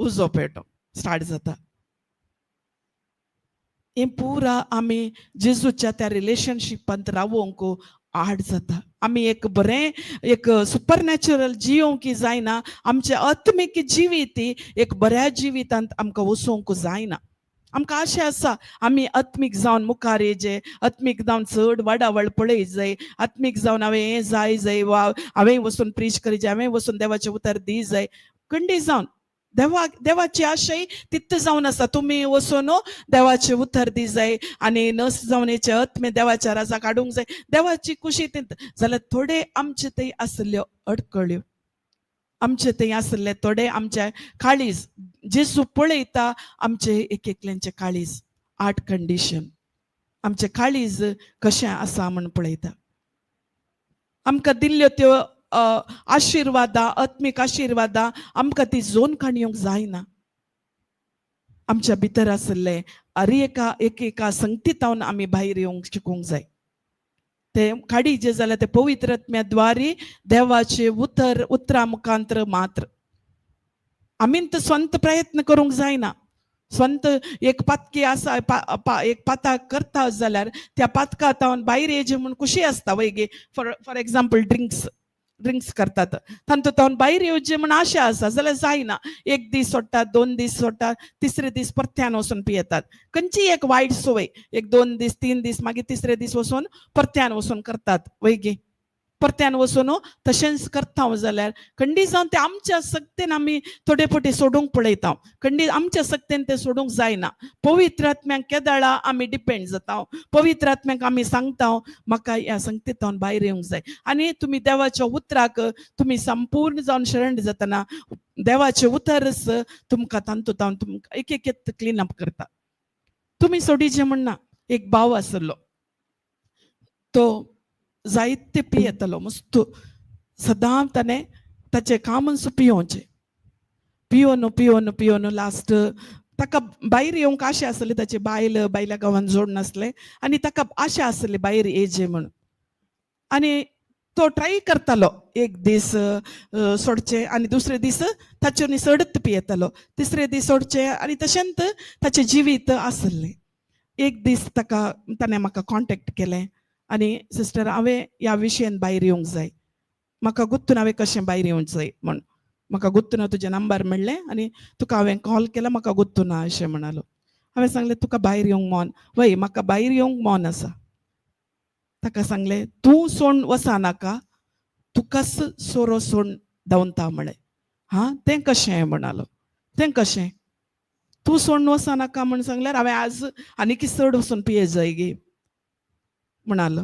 उजो पेटो स्टार्ट जाता हें पुरा आमी जेजूच्या त्या रिलेशनशिपांत रावोंक आड जाता आमी एक बरें एक सुपरनॅचरल जियोंक जायना आमचें आत्मीक जिवीत एक बऱ्या जिवितांत आमकां वचोवंक जायना आमकां आशें आसा आमी आत्मीक जावन मुखार येयचे आत्मीक जावन चड वाडावळ पळय जाय आत्मीक जावन हांवें हें जाय वा हांवें वचून प्रीच करीचें हांवें वचून देवाचें उतर दी जाय खंडी जावन देवाची आशय तित्त जावन आसा तुमी वचून देवाचें उतर दी जाय आनी नस जावन येचे आत्मे देवाच्या राजा काडूंक जाय देवाची खुशी तित जाल्यार थोडे आमचे थंय आसल्यो अडकळ्यो आमचे थंय आसले थोडे आमचे काळीज जेजू पळयता आमचे एकल्यांचे काळीज आर्ट कंडिशन आमचे काळीज कशें आसा म्हण पळयता आमकां दिल्ल्यो त्यो आशिर्वादां आत्मीक आशिर्वादां आमकां ती जोन काडयोंक जायना आमच्या भितर आसले एका संगतींतावन आमी भायर येवंक शिकूंक जाय ते काडीचे जाल्यार ते पवित्र आत्म्याद्वारे देवाचे उतरां मुखांतर मात्र आमीन स्वंत प्रयत्न करूंक जायना स्वंत एक पातकी आसा एक पाताक करता जाल्यार त्या पातकांत हांव भायर येयचे म्हूण खुशी आसता वयगे फॉर एग्जाम्पल ड्रिंक्स करतात तातूंत हांव भायर येवचें म्हूण आशा आसा जाल्यार जायना एक दीस सोडटात 2 दीस सोडटात तिसरे दीस परत्यान वचून पियेतात खंयची एक वायट सवय एक 2 दीस 3 दीस मागीर तिसरे दीस वचून परत्यान वचून करतात वयगे परत्यान वचून तशेंच करता जाल्यार खंडी जावन ते आमच्या सक्तेन आमी थोडे फावटी सोडूंक पळयता खंडी आमच्या सक्तेन ते सोडूंक जायना पवित्र आत्म्याक केदाळा आमी डिपेंड जाता पवित्र आत्म्याक आमी सांगता म्हाका ह्या संगतींतावन भायर येवंक जाय आनी तुमी देवाच्या उतराक तुमी संपूर्ण जावन शरण जातना देवाचें उतरच तुमकां तातूंत तुमकां एक क्लीन अप करता तुमी सोडीचें म्हणना एक भाव आसलो तो जायते पियेतालो मस्त सदां ताचें कामच पियोन लास्ट ताका भायर येवंक आशा आसली ताची बायल्या गांवांत जोड नासले आनी ताका आशा आसली भायर येयचे म्हूण आनी तो ट्राय करतालो एक दीस सोडचें आनी दुसरे दीस ताचे सडत पियेतालो तिसरे दीस सोडचें आनी तशेंच ताचें जिवीत आसलें एक दीस ताणें म्हाका कॉन्टेक्ट केलें आनी सिस्टर हांवें ह्या विशयान भायर येवंक जाय म्हाका गुर्तून हांवें कशें भायर येवंक जाय म्हण म्हाका गुर्तून तुजें नंबर मेळ्ळें आनी तुका हांवें कॉल केला म्हाका गुर्तूना अशें म्हणालो हांवें सांगलें तुका भायर येवंक मोन वय म्हाका भायर येवंक मोन आसा. ताका सांगलें तूं सोडून वचा नाका तुकाच सोरो सोडून धांवता म्हळें. तें कशें म्हणालो. तें कशें तूं सोडून वचा नाका म्हण सांगल्यार हांवें आज आनीक चड वचून पिये जाय गे म्हणालो.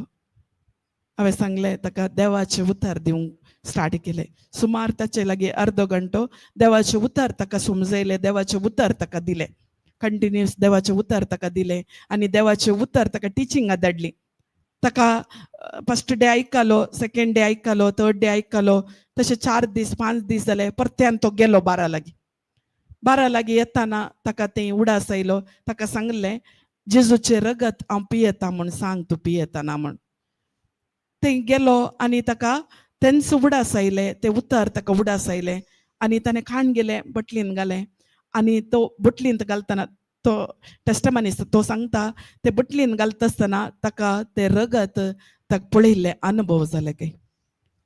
हांवें सांगलें ताका देवाचें उतर दिवंक स्टार्ट केलें. सुमार ताचे लागीं अर्दो घंटो देवाचें उतर ताका समजयलें, देवाचें उतर ताका दिलें. कंटिन्युअस देवाचें उतर ताका दिलें आनी देवाचें उतर ताका टिचिंगां धाडली. ताका फर्स्ट डे आयकलो, सेकंड डे आयकलो, थर्ड डे आयकलो. तशें 4 दीस 5 दीस जाले. परत्यान तो गेलो बारा लागीं. बारा लागीं येताना ताका थंय उडास आयलो. ताका सांगलें जेजूचें रगत हांव पियेता म्हूण सांग तूं पियेतना म्हूण. थंय गेलो आनी ताका तेंच उडास आयलें, तें उतर ताका उडास आयलें आनी ताणें खाण गेलें बटलीन घालें आनी तो बटलींत घालतना तो टेस्टमनीस तो सांगता ते बटलीन घालता आसतना ताका तें रगत ताका पळयल्लें अनुभव जाले काय.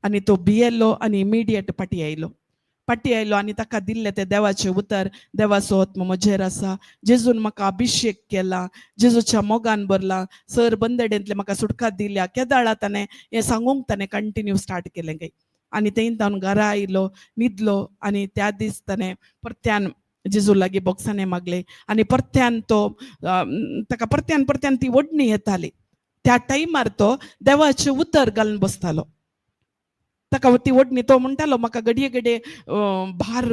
आनी तो भियेल्लो आनी इमिडियेट फाटी आयलो आनी ताका दिल्लें तें देवाचें उतर. देवाचो आत्मा म्हजेर आसा, जेजून म्हाका अभिशेक केला, जेजूच्या मोगान भरला, सर बंदडेंतले म्हाका सुटका दिल्या. केदाळा ताणें हें सांगूंक ताणें कंटिन्यू स्टार्ट केलें काय. आनी थंय तावन घरा आयलो, न्हिदलो आनी त्या दीस ताणें परत्यान जेजू लागीं बोक्सांनी मागलें आनी परत्यान तो ताका परत्यान ती ओडणी येताली. त्या टायमार तो देवाचें उतर घालून बसतालो. ताका ती ओडणी तो म्हणटालो म्हाका घडये घडये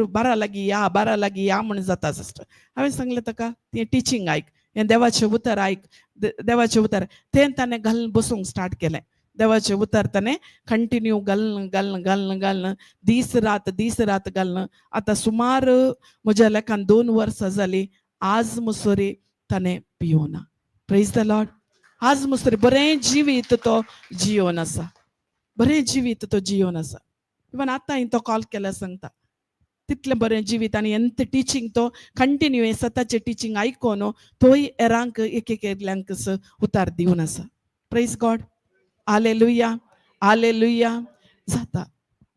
बारा लागीं या म्हण जाता सिस्टर. हांवें सांगलें ताका तें टिचींग आयक, हें देवाचें उतर आयक, देवाचें उतर. तें ताणें घालून बसूंक स्टार्ट केलें. देवाचें उतर ताणें कंटिन्यू घालून दीस रात घालून आतां सुमार म्हज्या लेखान 2 वर्सां जालीं. आज मुसोरी ताणें पियोना. Praise the Lord. आज मुसोरी बरें जिवीत तो जियोन आसा. बरें जिवीत तो जियोन आसा. इवन आतां हांवें तो कॉल केल्यार सांगता तितलें बरें जिवीत आनी एंत टिचींग तो कंटिन्यू हें सताचें टिचींग आयकोन तोय हेरांक एक उतार दिवन आसा. Praise God. हालेलुया हालेलुया. जाता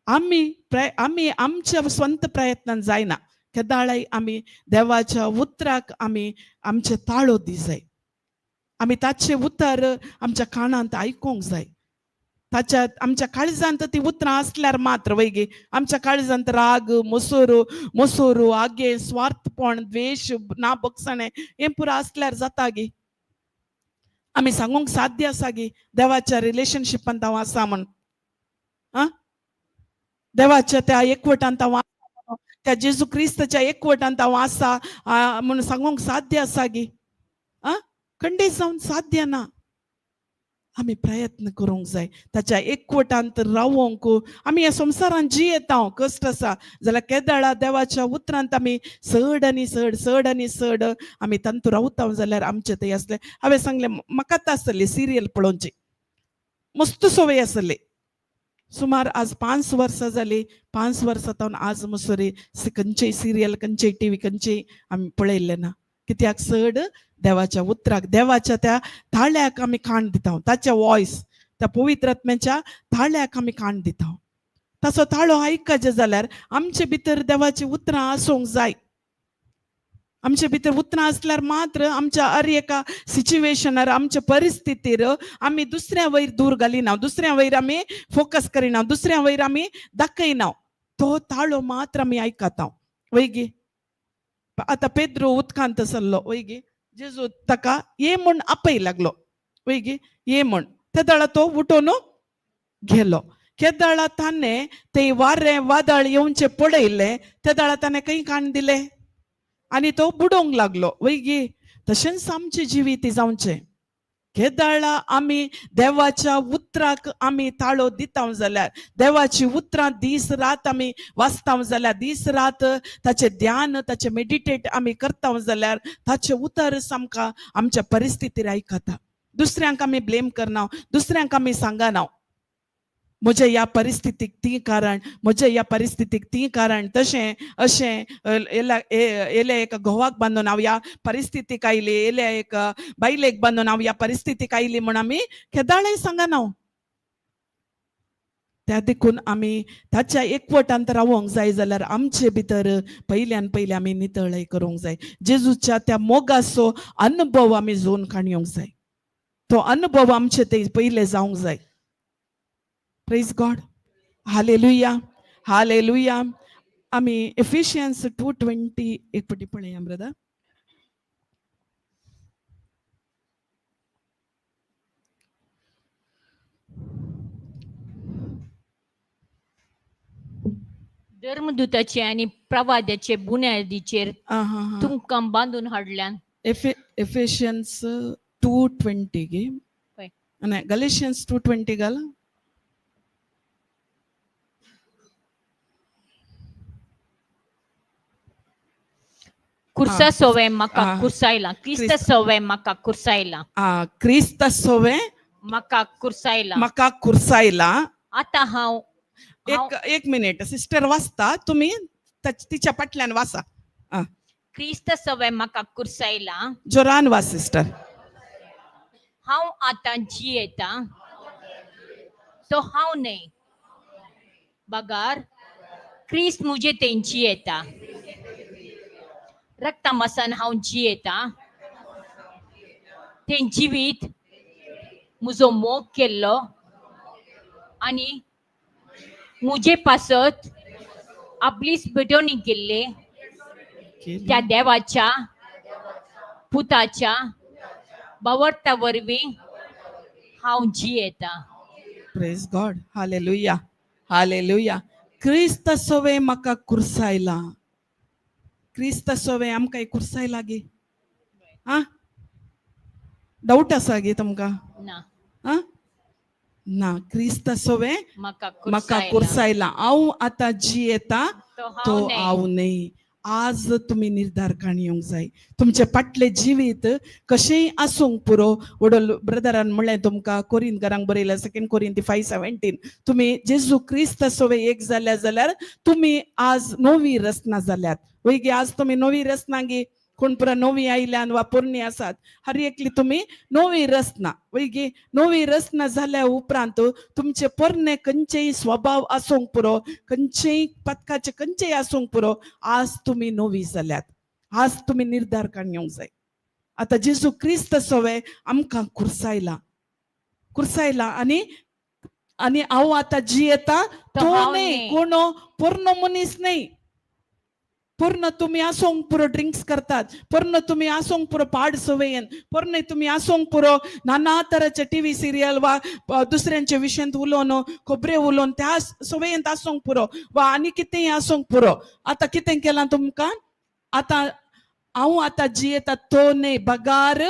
आमी आमच्या स्वंत प्रयत्नान जायना. केदाळाय आमी देवाच्या उतराक आमी आमचे ताळो दी जाय. आमी ताचें उतर आमच्या कानांत आयकूंक जाय. आमच्या काळजांत ती उतरां आसल्यार मात्र वैगी आमच्या काळजांत राग मोसोरू आगे स्वार्थपण द्वेश ना बगसाणें हें पुरो आसल्यार जाता गे. आमी सांगूंक साध्य आसा गे देवाच्या रिलेशनशिपांत हांव आसा म्हण. देवाच्या त्या एकवटांत हांव आसा, त्या जेजू क्रिस्ताच्या एकवटांत हांव आसा म्हूण सांगूंक साध्य आसा गे. खंडे जावन साध्य ना. आमी प्रयत्न करूंक जाय ताच्या एकवटांत रावोंक. आमी ह्या संवसारांत जियेता कश्ट आसा जाल्यार केदाळा देवाच्या उतरांत आमी चड आनी चड आमी तांतू रावता जाल्यार आमचें तें आसलें. हांवें सांगलें म्हाका आसतली सिरियल पळोवची मस्त सवय आसली. सुमार आज 5 वर्सां जालीं. 5 वर्सां तावन आज मुसोरी खंयचेय सिरियल खंयचेय टीव्ही खंयचेय आमी पळयल्लें ना. कित्याक चड देवाच्या उतराक देवाच्या त्या ताळ्याक आमी कान दिता. ताच्या वॉयस त्या पवित्र आत्म्याच्या ताळ्याक आमी कान दिता. ताचो ताळो आयकचे जाल्यार आमचे भितर देवाची उतरां आसूंक जाय. आमचे भितर उतरां आसल्यार मात्र आमच्या हर एका सिच्युएशनार आमच्या परिस्थितीर आमी दुसऱ्या वयर दूर घालिना, दुसऱ्या वयर आमी फोकस करिना, दुसऱ्या वयर आमी दाखयना. तो ताळो मात्र आमी आयकता. वैगी आतां पेद्रो उदकांत सरलो. वैगी जेजू ताका ये म्हूण आपय लागलो. वैगी ये म्हूण केदाळा तो उठून गेलो. केदाळा ताणें ते वारें वादळ येवचें पळयलें. केदाळा ताणें खंय कान दिलें आनी तो बुडोवंक लागलो. वैगी तशेंच आमचें जिवीत जावचें. केदाळा आमी देवाच्या उतराक आमी ताळो दिता जाल्यार देवाची उतरां दीस रात आमी वाचता जाल्यार दीस रात ताचें ध्यान ताचें मेडिटेट आमी करता जाल्यार ताचें उतर आमकां आमच्या परिस्थितीर आयकता. दुसऱ्यांक आमी ब्लेम करना, दुसऱ्यांक आमी सांगना म्हज्या ह्या परिस्थितीक ती कारण, म्हज्या ह्या परिस्थितीक ती कारण. तशें अशें येले एका घोवाक बांदून हांव ह्या परिस्थितीक आयली, येले एक बायलेक बांदून हांव ह्या परिस्थितीक आयली म्हूण आमी केदाळाय सांगना. त्या देखून आमी ताच्या एकवटांत रावोंक जाय जाल्यार आमचे भितर पयल्यान पयले आमी नितळय करूंक जाय. जेजूच्या त्या मोगाचो अनुभव आमी जोन काडयोंक जाय. तो अनुभव आमचे ते पयले जावंक जाय. Praise God. हालेलुया, हालेलुया. आमी एफिशियन्स 2:20 एक पटी पळया ब्रदर. धर्मदूताचे आणि प्रवाद्याचे बुन्यादीचेर तुमकां बांधून हाडल्यान. एफिशियन्स 2:20 गे पळय. आणि गलेशियन्स 2:20 घाल. कुर्सा सोवे म्हाका आ. कुर्सायला. क्रिस्त क्रिस्त. सोवे म्हाका कुर्सायला. क्रिस्त सोवे म्हाका कुर्सायला. म्हाका कुर्सायला. आता हांव एक मिनिट सिस्टर वाचता, तुम्ही तिच्या पाटल्यान वाचा. क्रिस्त सोवे म्हाका कुर्सायला. जोरान वाच सिस्टर. हांव आतां जियेता तो हांव न्हय, बगार क्रिस्त मुजे तें जियेता. रक्तामासान हांव जियेता. तें जिवीत म्हजो मोग केल्लो आनी मुजे पासत आपलीच पेटोवणी केल्ले त्या देवाच्या पुताच्या बावर्ता वरवीं हांव जियेता. Praise God. हालेलुया, हालेलुया. क्रिस्त सोवे म्हाका कुर्सायला. क्रिस्त सोवे आमकां कुर्सायला गे. डाऊट आसा गे तुमकां? ना ना. क्रिस्त सोवे म्हाका म्हाका कुर्सायला. हांव आतां जियेता तो हांव न्हय. आज तुम्ही निर्धार काडयोंक जाय. तुमचे फाटले जिवीत कशेंय आसूंक पुरो. वडोल ब्रदरान म्हणलें तुमकां कोरिंथकारांक बरयला 2 कोरिंथ 5:17. तुम्ही जेजू क्रिस्त सोवे एक जाल्या जाल्यार तुम्ही आज नवी रचना जाल्यात. वय गे आज तुम्ही नवी रचना गे. कोण पुरा नवी आयल्यान वा पोरणी आसात, हर एकली तुम्ही नवी रचना. वय गे नवी रचना जाल्या उपरांत तुमचे पोरणे खंयचेय स्वभाव आसूंक पुरो, खंयचेय पथकाचे खंयचेय आसूंक पुरो, आज तुम्ही नवी जाल्यात. आज तुम्ही निर्धार काडयोंक जाय. आता जेजू क्रिस्त सोवे आमकां कुर्सायला, कुर्सायला. आनी आनी हांव आतां जियेता तो न्हय, कोण पोरनो मनीस न्हय. पूर्ण तुम्ही आसोंक पुरो ड्रिंक्स करतात, पूर्ण तुम्ही आसोंक पुरो पाड सवयेन, पूर्ण तुम्ही आसोंक पुरो नाना तराचे टीव्ही सिरियल वा दुसऱ्यांच्या विशयांत उलोवन खोबरे उलोवन त्या सवयेंत आसोंक पुरो वा आनी कितेंय आसोंक पुरो. आता कितें केलां तुमकां? आतां हांव आतां जियेता तो न्हय, बगार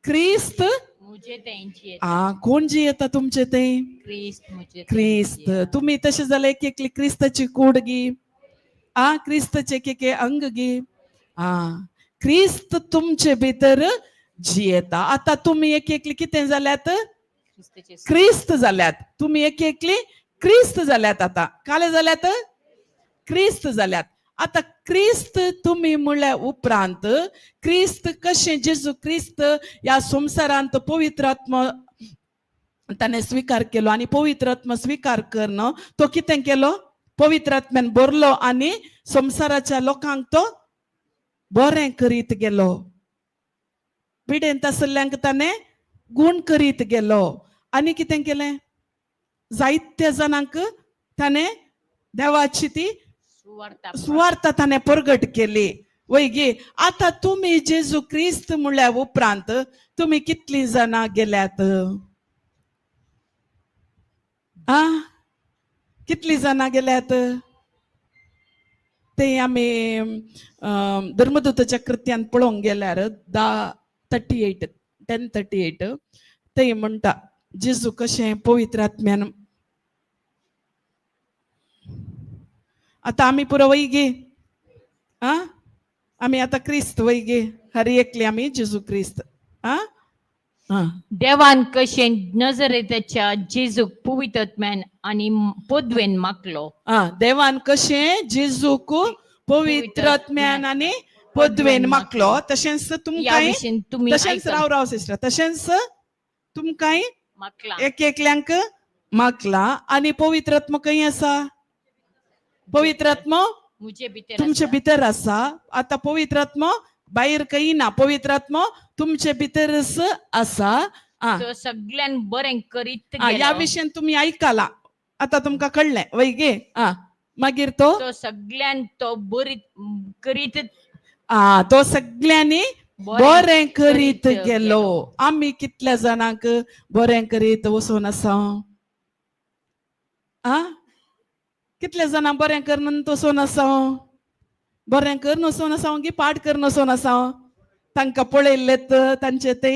क्रिस्त मुजे तें जियेता. कोण जियेता तुमचे ते? क्रिस्त मुजे क्रिस्त. तुम्ही तशें जाल्यार एक एकली क्रिस्ताची कूड गी. क्रिस्तचे के अंग गे. क्रिस्त तुमचे भितर जियेता. आता तुम्ही एक एकली कितें जाल्यात? क्रिस्त जाल्यात. तुम्ही एक एकली क्रिस्त जाल्यात. आता काले जाल्यात? क्रिस्त जाल्यात. आता क्रिस्त तुम्ही म्हणल्या उपरांत क्रिस्त कशें जेजू क्रिस्त या संसारांत पवित्र आत्मा ताणें स्वीकार केलो आनी पवित्र आत्मा स्वीकार करन तो कितें केलो? पवित्र आत्म्यान भरलो आनी संसाराच्या लोकांक तो बरें करीत गेलो. पिडेंत आसल्ल्यांक ताणें गूण करीत गेलो. आनी कितें केलें? जायत्या जाणांक ताणें देवाची ती सुवार्ता ताणें प्रगट केली. वय गे आता तुम्ही जेजू क्रिस्त म्हणल्या उपरांत तुम्ही कितली जाणां गेल्यात? कितली जाणां गेल्यात? ते आमी धर्मदूताच्या कृत्यान पळोवंक गेल्यार 10:38 ते म्हणटा जेजू कशें पवित्र आत्म्यान. आता आमी पुरो वय गे. आमी आता क्रिस्त वय गे. हर एकली आमी जेजू क्रिस्त. देवान कशें नजरेताच्या जेजूक पवित्र आत्म्यान आनी पदवेन मागलो. देवान कशें जेजूक पवित्र आत्म्यान आनी पदवेन मागलो तशेंच तुमकांय. तशेंच राव सिस्टर, तशेंच तुमकांय एक एकल्यांक मागला आणि पवित्र आत्मा खंय आसा पवित्र आत्मा मुझे भितर तुमचे आसा. भितर आसा आता पवित्र आत्मा भायर खंय ना पवित्र आत्मा तुमचे भितरच आसा आ तो सगळ्यान बरें करीत या गेलो. विशयान तुम्ही ऐकाला आता तुमका कळलंय वै गे मागीर तो तो सगळ्यान तो बरीत करीत तो सगळ्यांनी बरें करीत गेलो. आम्ही कितल्या जाणांक बरें करीत वचून आसा कितल्या जाणां बरें करून वचून आसा बरें करून वचून आसा की पाठ करून वचून आसा तांकां पळयलेत तांचे ते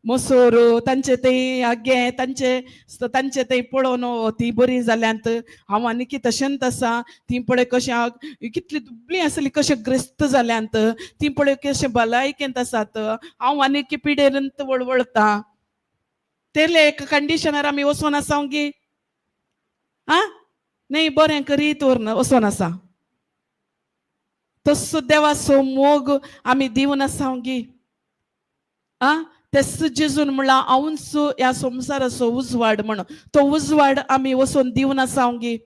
मसोरू तांचे ते आगे तांचे ते पळोवन ती बरी जाल्यांत हांव आनी तशेंच आसा ती पळय कशें कितली दुबळी आसली कशें ग्रस्त जाल्यांत ती पळय कशें भलायकेंत आसात हांव आनी पिडेरंत वळवळता तेले एक कंडिशनार आमी वचोन आसा गी नाही बरें करीत व्हरून वचोन आसा तसो देवाचो मोग आमी दिवन आसा गी तेच जेजून म्हणला हांवूच ह्या संवसाराचो उजवाड म्हण तो उजवाड आमी वचोन दिवन आसा गी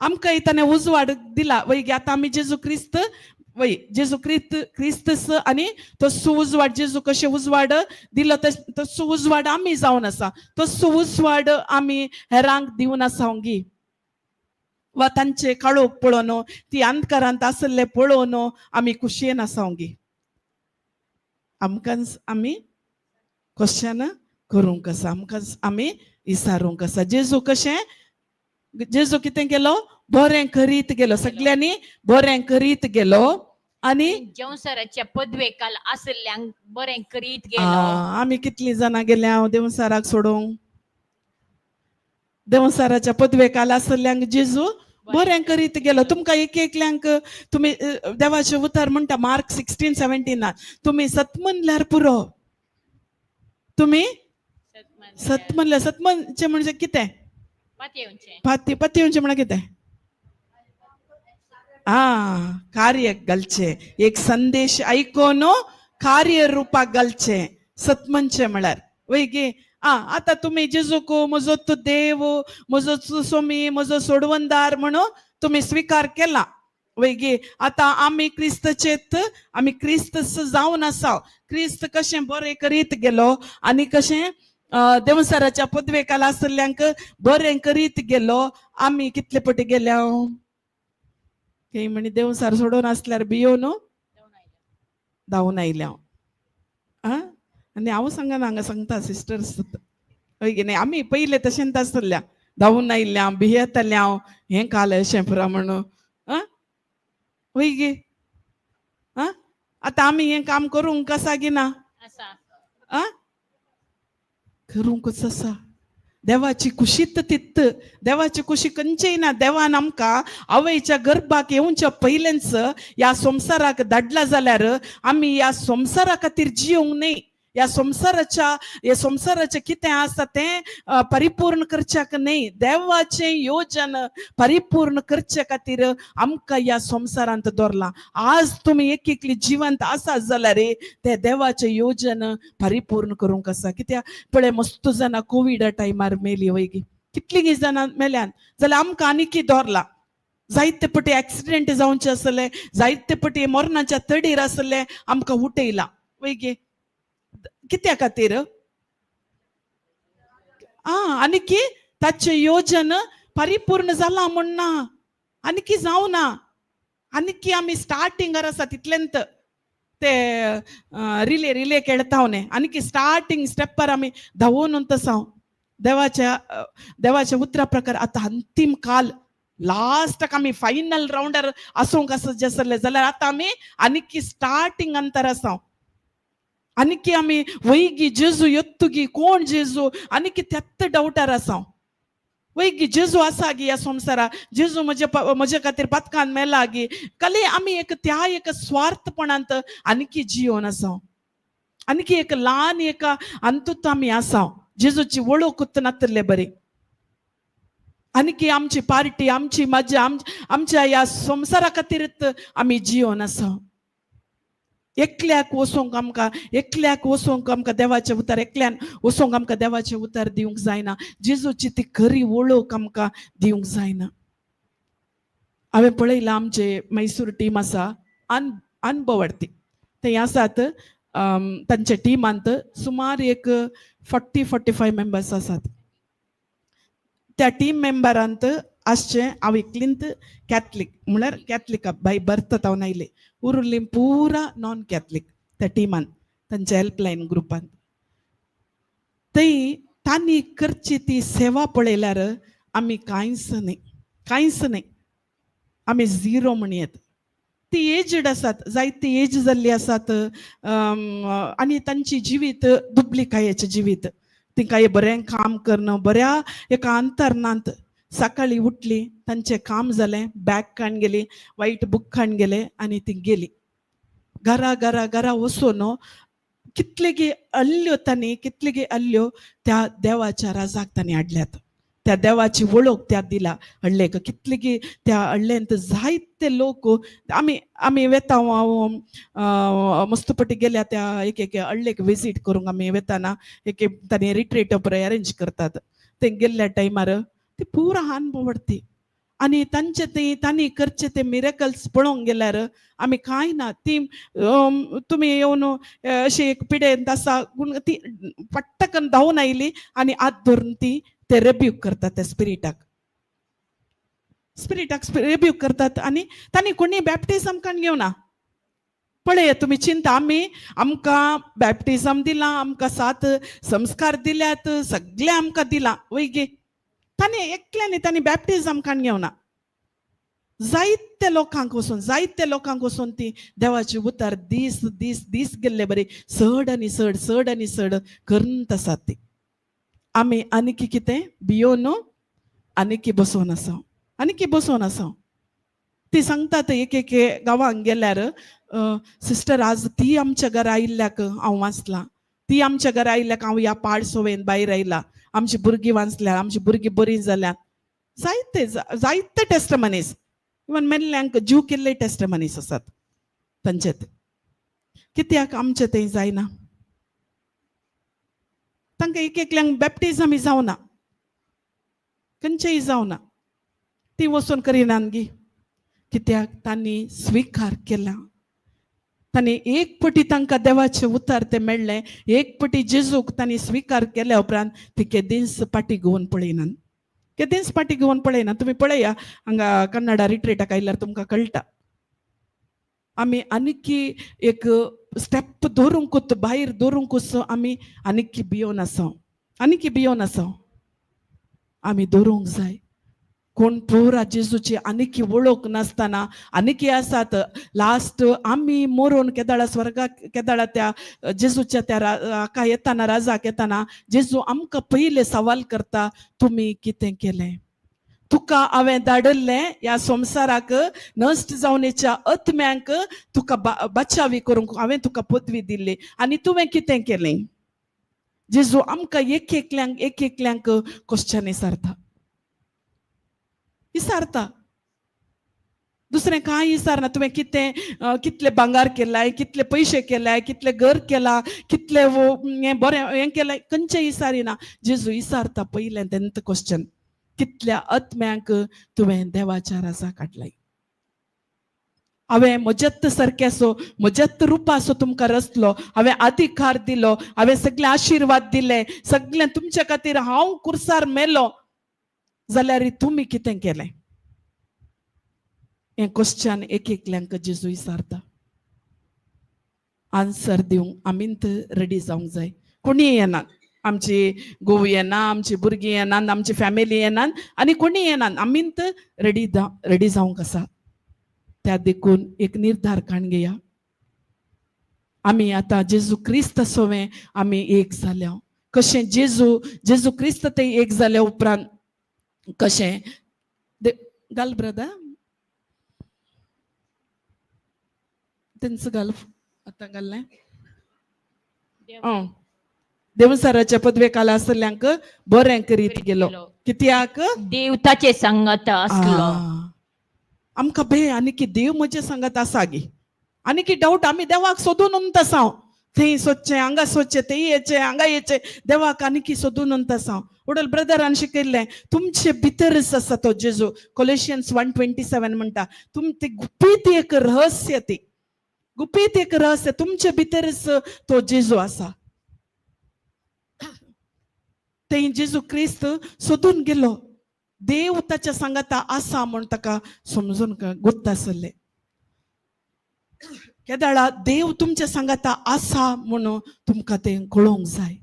आमकां ताणें उजवाड दिला वय गे आतां आमी जेजू क्रिस्त वय जेजू क्रिस्तस आनी तसो उजवाड जेजू कशें उजवाड दिलो तसो उजवाड आमी जावन आसा तसो उजवाड आमी हेरांक दिवन आसा गी वा तांचे काळोख पळोवन ती अंधकारांत आसले पळोवन आमी खुशयेन आसा गी आमकां आमी क्वेश्चन करूंक आसा आमकां आमी विचारूंक आसा जेजू कशें जेजू कितें केलो बरें करीत गेलो सगळ्यांनी बरें करीत गेलो आनी संवसाराच्या पदवेकाल आसल्यांक बरें करीत गेलो. आमी कितलीं जाणां गेल्या देवसाराक सोडूंक देवसाराच्या पदवेकाल आसल्यांक जेजू बरें करीत गेलो तुमकां एक एकल्यांक तुमी देवाचे उतार म्हणटा मार्क 16:17 तुमी सत म्हणल्यार पुरो तुमी सत म्हणल्यार सतमनचे म्हणजे कितें पतीवचे म्हळ्यार कितें कार्य घालचे एक संदेश ऐकून कार्य रुपाक घालचे सतमनचे म्हळ्यार वय गे आता तुम्ही जेजूक म्हजो तो देव म्हजो स्वामी म्हजो सोडवंदार म्हणून तुम्ही स्वीकार केला वय गे आता आमी क्रिस्तचेत आमी क्रिस्त जावन आसा क्रिस्त कशें बरें करीत गेलो आनी कशें देवसाराच्या पदवेकाल आसल्यांक बरें करीत गेलो आमी कितले पटी गेल्या काही म्हणी देवसार सोडून आसल्यार भियोन धांवन आयल्या आनी हांव सांगना हांगा सांगता सिस्टर्स हय गे न्ही आमी पयले तशेंच आसल्या धांवन आयल्या भियेतल्या हें काल अशें पुरा म्हणून हय गे आतां आमी हें काम करूंक आसा की ना करूंकच आसा देवाची कुशीत तित्त देवाची कुशी खंयचेय ना देवान आमकां आवयच्या गर्भाक येवच्या पयलेंच ह्या संवसाराक धाडला जाल्यार आमी ह्या संवसारा खातीर जियोंक न्ही ह्या संवसाराचें कितें आसा तें परिपूर्ण करच्याक न्ही देवाचें योजन परिपूर्ण करचे खातीर आमकां ह्या संवसारांत दवरला आज तुमी एक एकली जिवंत आसा जाल्यार ते देवाचें योजन परिपूर्ण करूंक आसा कित्याक पळय मस्त जाणां कोविडा टायमार मेली वय गी कितलीं जाणां मेल्यान जाल्यार आमकां आनीक दवरला जायते पटी एक्सिडेंट जावचे आसले जायते पटी मरणाच्या तडीर आसले आमकां उठयला वय गे कित्या खातीर आनी ताचे योजन परिपूर्ण जाला म्हणना आनी जावना आनी आमी स्टार्टिंगार आसा तितलेंत ते रिले खेळतावने आनी स्टार्टिंग स्टेपार आमी धांवून तसा देवाच्या उतरा प्रकार आतां अंतिम काल लास्टाक आमी फायनल राउंडार आसूंक आसले जाल्यार आतां आमी आनी स्टार्टिंग अंतर आसा आनी आमी वय गी जेजू येत्तू गी कोण जेजू आनी त्यात डावटार आसा वय गी जेजू आसा गी ह्या संवसारा जेजू म्हजे खातीर पथकान मेला गी कले आमी एक स्वार्थपणांत आनी जियोन आसा आनी एक ल्हान अंतूत आमी आसा जेजूची वळखूच नातले बरी आनी आमची पार्टी आमची मजा आमच्या ह्या संवसारा खातीरच आमी जियोन आसा एकल्याक वसोंक आमकां देवाचें उतर एकल्यान वसोंक आमकां देवाचें उतर दिवंक जायना. जेजूची ती खरी वळख आमकां दिवंक जायना. हांवें पळयलां आमचे मैसूर टीम आसा अनबवडती थंय आसात. तांच्या टिमांत सुमार एक 40-45 मेंबर्स आसात. त्या टीम मेंबरांत आसचे हांव एकलींत कॅथलीक म्हळ्यार कॅथलीक बाय बर्थ हांव आयले. उरिल्लीं पुरा नॉन कॅथलीक त्या टिमान तांच्या हेल्पलायन ग्रुपांत. थंय तांणी करची ती सेवा पळयल्यार आमी कांयच न्ही आमी झिरो म्हण येत. ती एजड आसात, जायती एज जाल्ली आसात, आनी तांची जिवीत दुबलीकायेचें जिवीत. तिंका हे बरें काम करणं बऱ्या एका अंतरणांत सकाळी उठली तांचें काम जालें, बॅग खाण गेली, वायट बूक खाण गेले आनी ती गेली. घरा वचून कितले गे अल्ल्यो त्या देवाच्या राजाक तांणी हाडल्यात. त्या देवाची वळख त्या दिला हळ्ळेक. कितले गे त्या हळ्ळेंत जायते लोक आमी वेता मस्तपटी गेल्या त्या एक हळ्ळेक विजीट करूंक आमी वेताना एक तांणी रिट्रीट पळय अरेंज करतात. ते गेल्ल्या टायमार ती पुरा अनभवडती आनी तांणी करचे ते मिरेकल्स पळोवंक गेल्यार आमी कांय ना. ती तुमी येवन अशी एक पिडेंत आसा ती पट्टकन धांवन आयली आनी हात धरून ती ते रेब्यूक करतात त्या स्पिरिटाक रेब्यूक करतात. आनी तांणी कोणी बॅप्टिझम काण घेवना. पळया तुमी चिंता आमकां बॅप्टिझम दिलां, आमकां 7 संस्कार दिल्यात, सगळें आमकां दिलां वय गे. तांणी बॅप्टिझम काण घेवना. जायते लोकांक वचून ती देवाची उतर दीस गेल्ले बरे चड आनी चड करत आसात ती. आमी आनीक कितें भियोन आनीक बसोन आसा. ती सांगतात एक गांवांक गेल्यार सिस्टर आज ती आमच्या घरा आयिल्ल्याक हांव वाचलां, ती आमच्या घरा आयिल्ल्याक हांव ह्या पाड सोवेन भायर आयलां, आमची भुरगीं वाचल्यात, आमची भुरगीं बरीं जाल्यात. जायते टेस्टमनीज इवन मेल्ल्यांक जीव केल्ले टेस्टमनीज आसात तांचेत. कित्याक आमचें तें जायना? तांकां एकल्यांक बॅप्टिझमय जावना, खंयचेय जावना. ती वचून करिनात गी. कित्याक तांणी स्विकार केला. तांणी एक पटी तांकां देवाचें उतर तें मेळ्ळें. एक पटी जेजूक तांणी स्विकार केल्या उपरांत ती केदींच फाटी घेवन पळयनात. तुमी पळया हांगा कन्नडा रिट्रीटाक आयल्यार तुमकां कळटा. आमी आनीक एक स्टेप दवरूंकूच भायर दवरूंकूच आमी आनीक भियोन आसा. आमी दवरूंक जाय. कोण पुरा जेजूची आनीक वळख नासतना आनीक आसात. लास्ट आमी मरून केदाळा स्वर्गाक केदाळा त्या जेजूच्या त्या हाका येताना राजाक येताना जेजू आमकां पयले सवाल करता, तुमी कितें केलें? तुका हांवें धाडल्लें ह्या संवसाराक नश्ट जावनेच्या आत्म्यांक तुका बचावी करूंक हांवें तुका पदवी दिल्ली आनी तुवें कितें केलें? जेजू आमकां एक एकल्यांक क्वेश्चन विचारता. दुसरें कांय विचारना. तुवें कितले भांगार केलाय, कितले पयशे केलाय, कितले घर केला, कितले हें बरें हें केलाय, खंयचें विचारिना. जेजू विचारता पयलें तेंत क्वेश्चन, कितल्या आत्म्यांक तुवें देवाच्या राजाक हाडलाय? हांवें म्हज्यात सारक्याचो म्हज्यात रुपाचो तुमकां रचलो, हांवें अधिकार दिलो, हांवें सगळे आशिर्वाद दिले, सगळें तुमच्या खातीर हांव कुर्सार मेलो, जाल्यार तुमी कितें केलें? हें क्वेश्चन एकल्यांक जेजू विचारता. आन्सर दिवंक आमींत रेडी जावंक जाय. कोणी येनात, आमची घोव येना, आमची भुरगीं येनात, आमची फॅमिली येनात आनी कोणी येनात. आमींत रेडी जावंक आसा. त्या देखून एक निर्धार काण घेया. आमी आतां जेजू क्रिस्त सोवें आमी एक जाल्या. कशें जेजू क्रिस्त ते एक जाल्या उपरांत कशें घाल ब्रदर तेंच घाल आतां घाललें. देवसराच्या पदवेकाल आसल्ल्यांक बरें करीत गेलो. कित्याक देवताचे संगत आसलो. आमकां आनी की देव म्हजे सांगत आसा गे. आनी डाऊट आमी देवाक सोदून तसांव थंय सोदचें हांगा सोदचें थंय येचें हांगा येचें देवाक आनी सोदून तसांव उडल ब्रदरान शिकयल्लें तुमचे भितरच आसा तो जेजू कोलेशियन्स 1:27 म्हणटा ते गुपीत एक रहस्य ती गुपीत एक रहस्य तुमचे भितरच तो जेजू आसा थंय जेजू क्रिस्त सोदून गेलो देव ताच्या सांगाता आसा म्हूण ताका समजून गुत्तासल्लें केदाळा देव तुमच्या सांगाता आसा म्हणून तुमकां तें कळोवंक जाय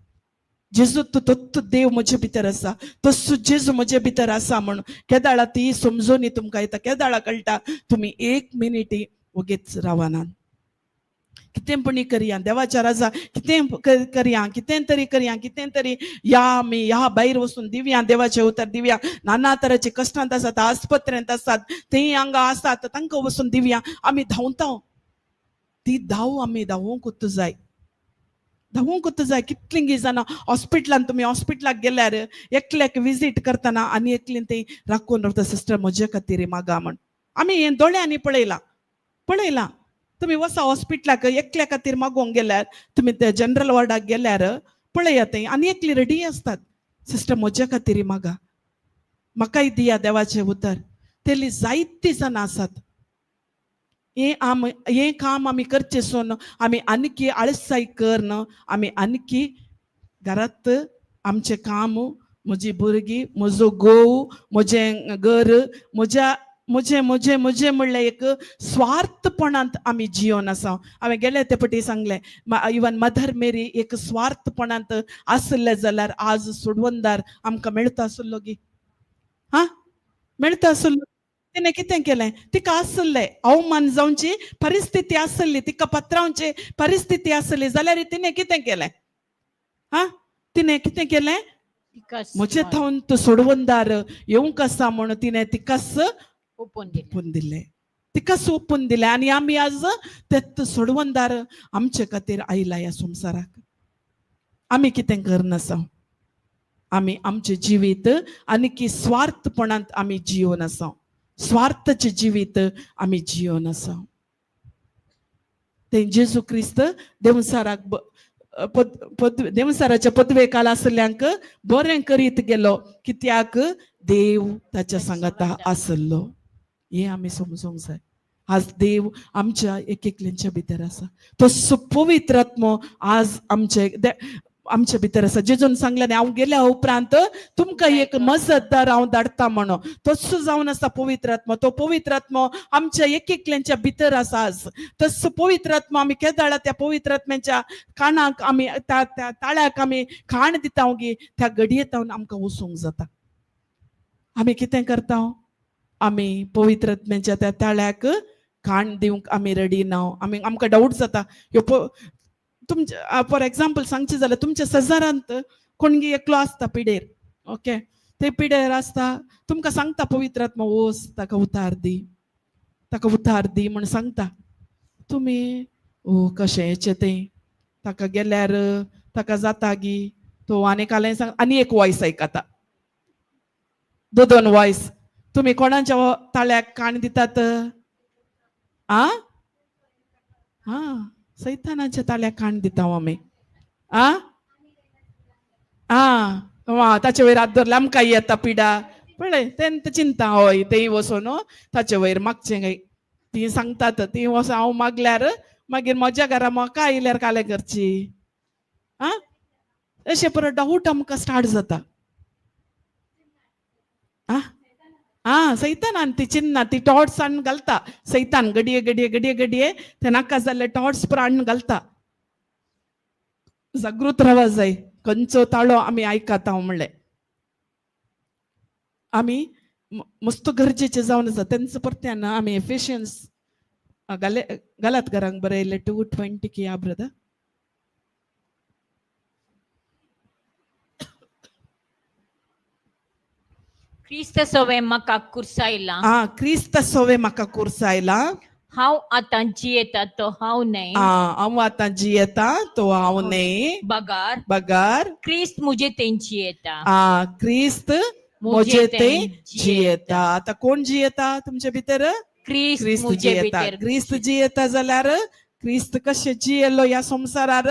जेजू तो देव म्हजे भितर आसा तसो जेजू म्हजे भितर आसा म्हणून केदाळा ती समजोनी तुमकां येता केदाळा कळटा तुमी 1 मिनिट वगेच रावनात कितें पण करया देवाच्या राजा कितें करया कितें तरी करया कितें तरी या आमी ह्या भायर वचून दिवया देवाचें उतर दिवया नाना तरांचे कश्टांत आसात आस्पत्र्यांत आसात थंय हांगा आसात तांकां वचून दिवया आमी धांवता ती आमी धांवूंकूच जाय धांवूंकूच जाय कितलीं जाणां हॉस्पिटलांत तुमी हॉस्पिटलाक गेल्यार एकल्याक विजीट करतना आनी एकलीं थंय राखून रावता सिस्टर म्हजे खातीर मागा म्हण आमी हें दोळ्यांनी पळयलां तुमी वसा हॉस्पिटलाक एकल्या खातीर मागोवंक गेल्यार तुमी त्या जनरल वॉर्डाक गेल्यार पळया थंय आनी एकली रेडी आसतात सिस्टर म्हजे खातीर मागा म्हाकाय दिया देवाचें उतर तेली जायतीं जाणां आसात हें काम आमी करचें सोन आमी आनकी आळसाय करन आमी आनकी घरांत आमचें काम म्हजी भुरगीं म्हजो घोव म्हजें घर म्हजें म्हणलें एक स्वार्थपणांत आमी जियोन आसा हांवें गेले ते फावटी सांगलें इवन मदर मेरी एक स्वार्थपणांत आसले जाल्यार आज सोडवंदार आमकां मेळता आसलो गी मेळता आसलो तिणें कितें केलें तिका आसलें अवमान जावची परिस्थिती आसली तिका पत्रावची परिस्थिती आसली जाल्यार तिणें कितें केलें तिणें कितें केलें म्हजे थावन तो सोडवंदार येवंक आसा म्हणून तिणें तिकाच ओपून दिलें तिकाच ओपून दिलें आनी आमी आज तें सोडवंदार आमचे खातीर आयला ह्या संवसाराक आमी कितें करनासा आमी आमचें जिवीत आनी स्वार्थपणांत आमी जियोन आसा स्वार्थाचें जिवीत आमी जियोन आसा ते जेजू क्रिस्त देवसाराक देवसाराच्या पदवेक आसल्यांक बरें करीत गेलो कित्याक देव ताच्या सांगाता आसलो हें आमी समजूंक जाय आज देव आमच्या एक एकल्यांच्या भितर आसा तो पवित्र आत्मो आज आमच्या भितर आसा जेजून सांगलें हांव गेल्या उपरांत तुमकां एक मजतदार हांव धाडटा म्हणून तसो जावन आसा पवित्र आत्मो तो पवित्र आत्मो आमच्या एक एकल्यांच्या भितर आसा आज तसो पवित्र आत्मो आमी केदाळा त्या पवित्र आत्म्याच्या कानाक आमी ताळ्याक आमी खाण दिता गी त्या घडयेंत आमकां वचूंक जाता आमी कितें करता आमी पवित्र आत्म्याच्या त्या ताळ्याक खाण दिवंक आमी रेडी ना आमकां डाऊट जाता तुमच्या फॉर एग्जाम्पल सांगचें जाल्यार तुमच्या शेजारांत कोणगी एकलो आसता पिडेर ओके ते पिडेर आसता तुमकां सांगता पवित्र आत्मा वच ताका उतार दी म्हण सांगता तुमी कशें हेचें तें ताका गेल्यार ताका जाता गी तो आनी कालें सांग आनी एक वॉयस आयकता दोन वॉयस तुमी कोणाच्या ताळ्याक काण दितात सैतानाच्या ताळ्याक काण दिता आमी ताचे वयर हात धरले आमकां येता पिडा पळय तें चिंता हय तें वचून ताचे वयर मागचें ती सांगतात ती वचून हांव मागल्यार मागीर म्हज्या घरा म्हाका आयल्यार कालें करची अशें परत डाऊट आमकां स्टार्ट जाता सैतानान ती चिन्ना ती टॉर्च हाडून घालता सैतान घडये ते नाका जाल्ले टॉर्च पर हाडून घालता जागृत रावा जाय खंयचो ताळो आमी आयकात हांव म्हणलें आमी मस्त गरजेचे जावन आसा तेंच परत्यान आमी एफिशियन्स घालात घरांक बरयले 2:20 की या ब्रदर क्रिस्त सवे म्हाका कुर्सायला क्रिस्त सवे म्हाका कुर्सायला हांव आतां जियेता तो हांव न्हय हांव आतां जियेता तो हांव न्हय बगार क्रिस्त मुजे तें जियेता क्रिस्त मुजे तें जियेता आतां कोण जियेता तुमचे भितर क्रिस्त क्रिस्त मुझे जियेता भितर क्रिस्त जियेता जाल्यार क्रिस्त कशें जियेलो ह्या संवसारार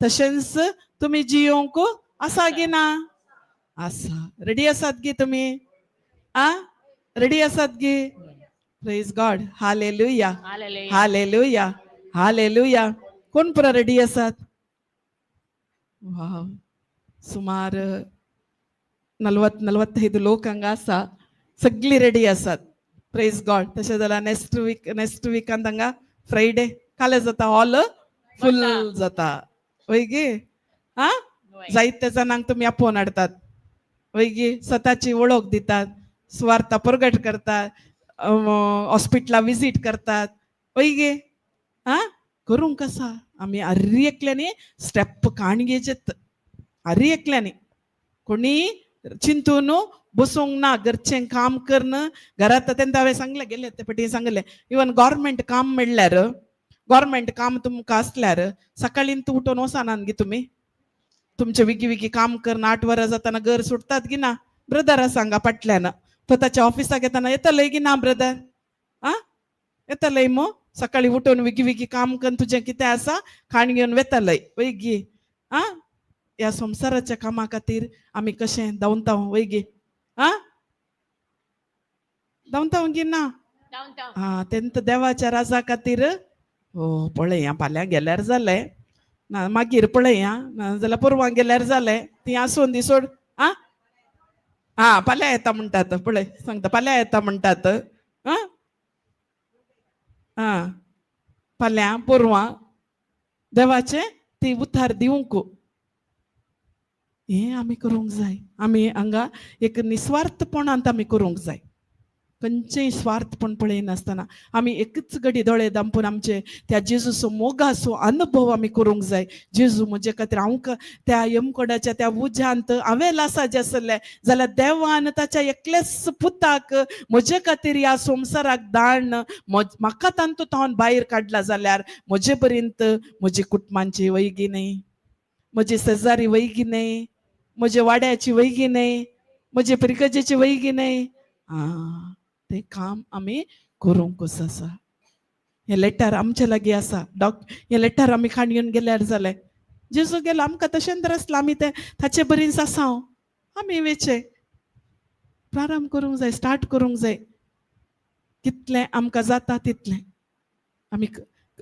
तशेंच तुमी जियोंक आसा गी ना आसा रेडी आसात गी तुमी आ रेडी आसात गी प्रेज गॉड हालेलुया हालेलुया. हालेलुया हालेलुया कोण पुरा रेडी आसात वाव सुमार 40-45 लोक हांगा आसा सगळी रेडी आसात प्रेज गॉड तशें जाल्यार नेक्स्ट विकांत हांगा फ्रायडे काले जाता हॉल फुल जाता वय गे आ जायते जाणांक तुमी आपोवन हाडटात वय गे स्वताची वळख दितात सुवार्ता प्रगट करतात हॉस्पिटलां विजीट करतात वय गे आ करूंक आसा आमी आर्री एकल्यांनी स्टेप काणगेचेत आर्री एकल्यांनी कोणी चिंतून बसूंक ना घरचें काम करन घरांत तेंका हांवें सांगलें गेले ते फाटी सांगलें इवन गव्हर्मेंट काम म्हणल्यार गव्हर्मेंट काम तुमकां आसल्यार सकाळीं तूं उठून वचनात गे तुमी तुमचे विगी काम करन 8 वरां जाताना घर सुटतात गी ना ब्रदरा सांगा फाटल्यान तो ताच्या ऑफिसाक येताना येतलंय गी ना ब्रदर आ येतलंय मो सकाळी उठून विगी काम करून तुजें कितें आसा खाण घेवन वेतलंय वय गी आ ह्या संवसाराच्या कामा खातीर आमी कशें धांवतां वय गे आ धांवतां गी ना हा तेंत देवाच्या राजा खातीर हो पळय आं फाल्यां गेल्यार जालें ना मागीर पळय आं ना जाल्यार परवां गेल्यार जालें ती आसून दी सोड आं हा फाल्यां येता म्हणटात पळय सांगता फाल्यां येता म्हणटात आं आं फाल्यां परवां देवाचें ती उतार दिवंक हें आमी करूंक जाय आमी हांगा एक निस्वार्थपणांत आमी करूंक जाय खंयचेंय स्वार्थपण पळयनासतना आमी एकच घडी दोळे धांपून आमचे त्या जेजूचो मोगाचो अनुभव आमी करूंक जाय जेजू म्हजे खातीर हांव त्या यमकोडाच्या त्या उज्यांत हांवें लासाचें आसलें जाल्यार देवान ताच्या एकलेच पुताक म्हजे खातीर ह्या संवसाराक धाडन म्हाका तातूंत भायर काडला जाल्यार म्हजे पर्यंत म्हजी कुटुंबांची वैगी न्हय म्हजी शेजारी वैगी न्हय म्हजे वाड्याची वैगी न्हय म्हजे पिरकजेची वैगी न्हय ते काम आमी करूंकच आसा हें लेटर आमचे लागीं आसा हें लेटर आमी खाण गेल्यार जालें जेजू गेलो आमकां तशें तर आसलां आमी ताचे बरीच आसा आमी वेचे प्रारंभ करूंक जाय स्टार्ट करूंक जाय कितलें आमकां जाता तितलें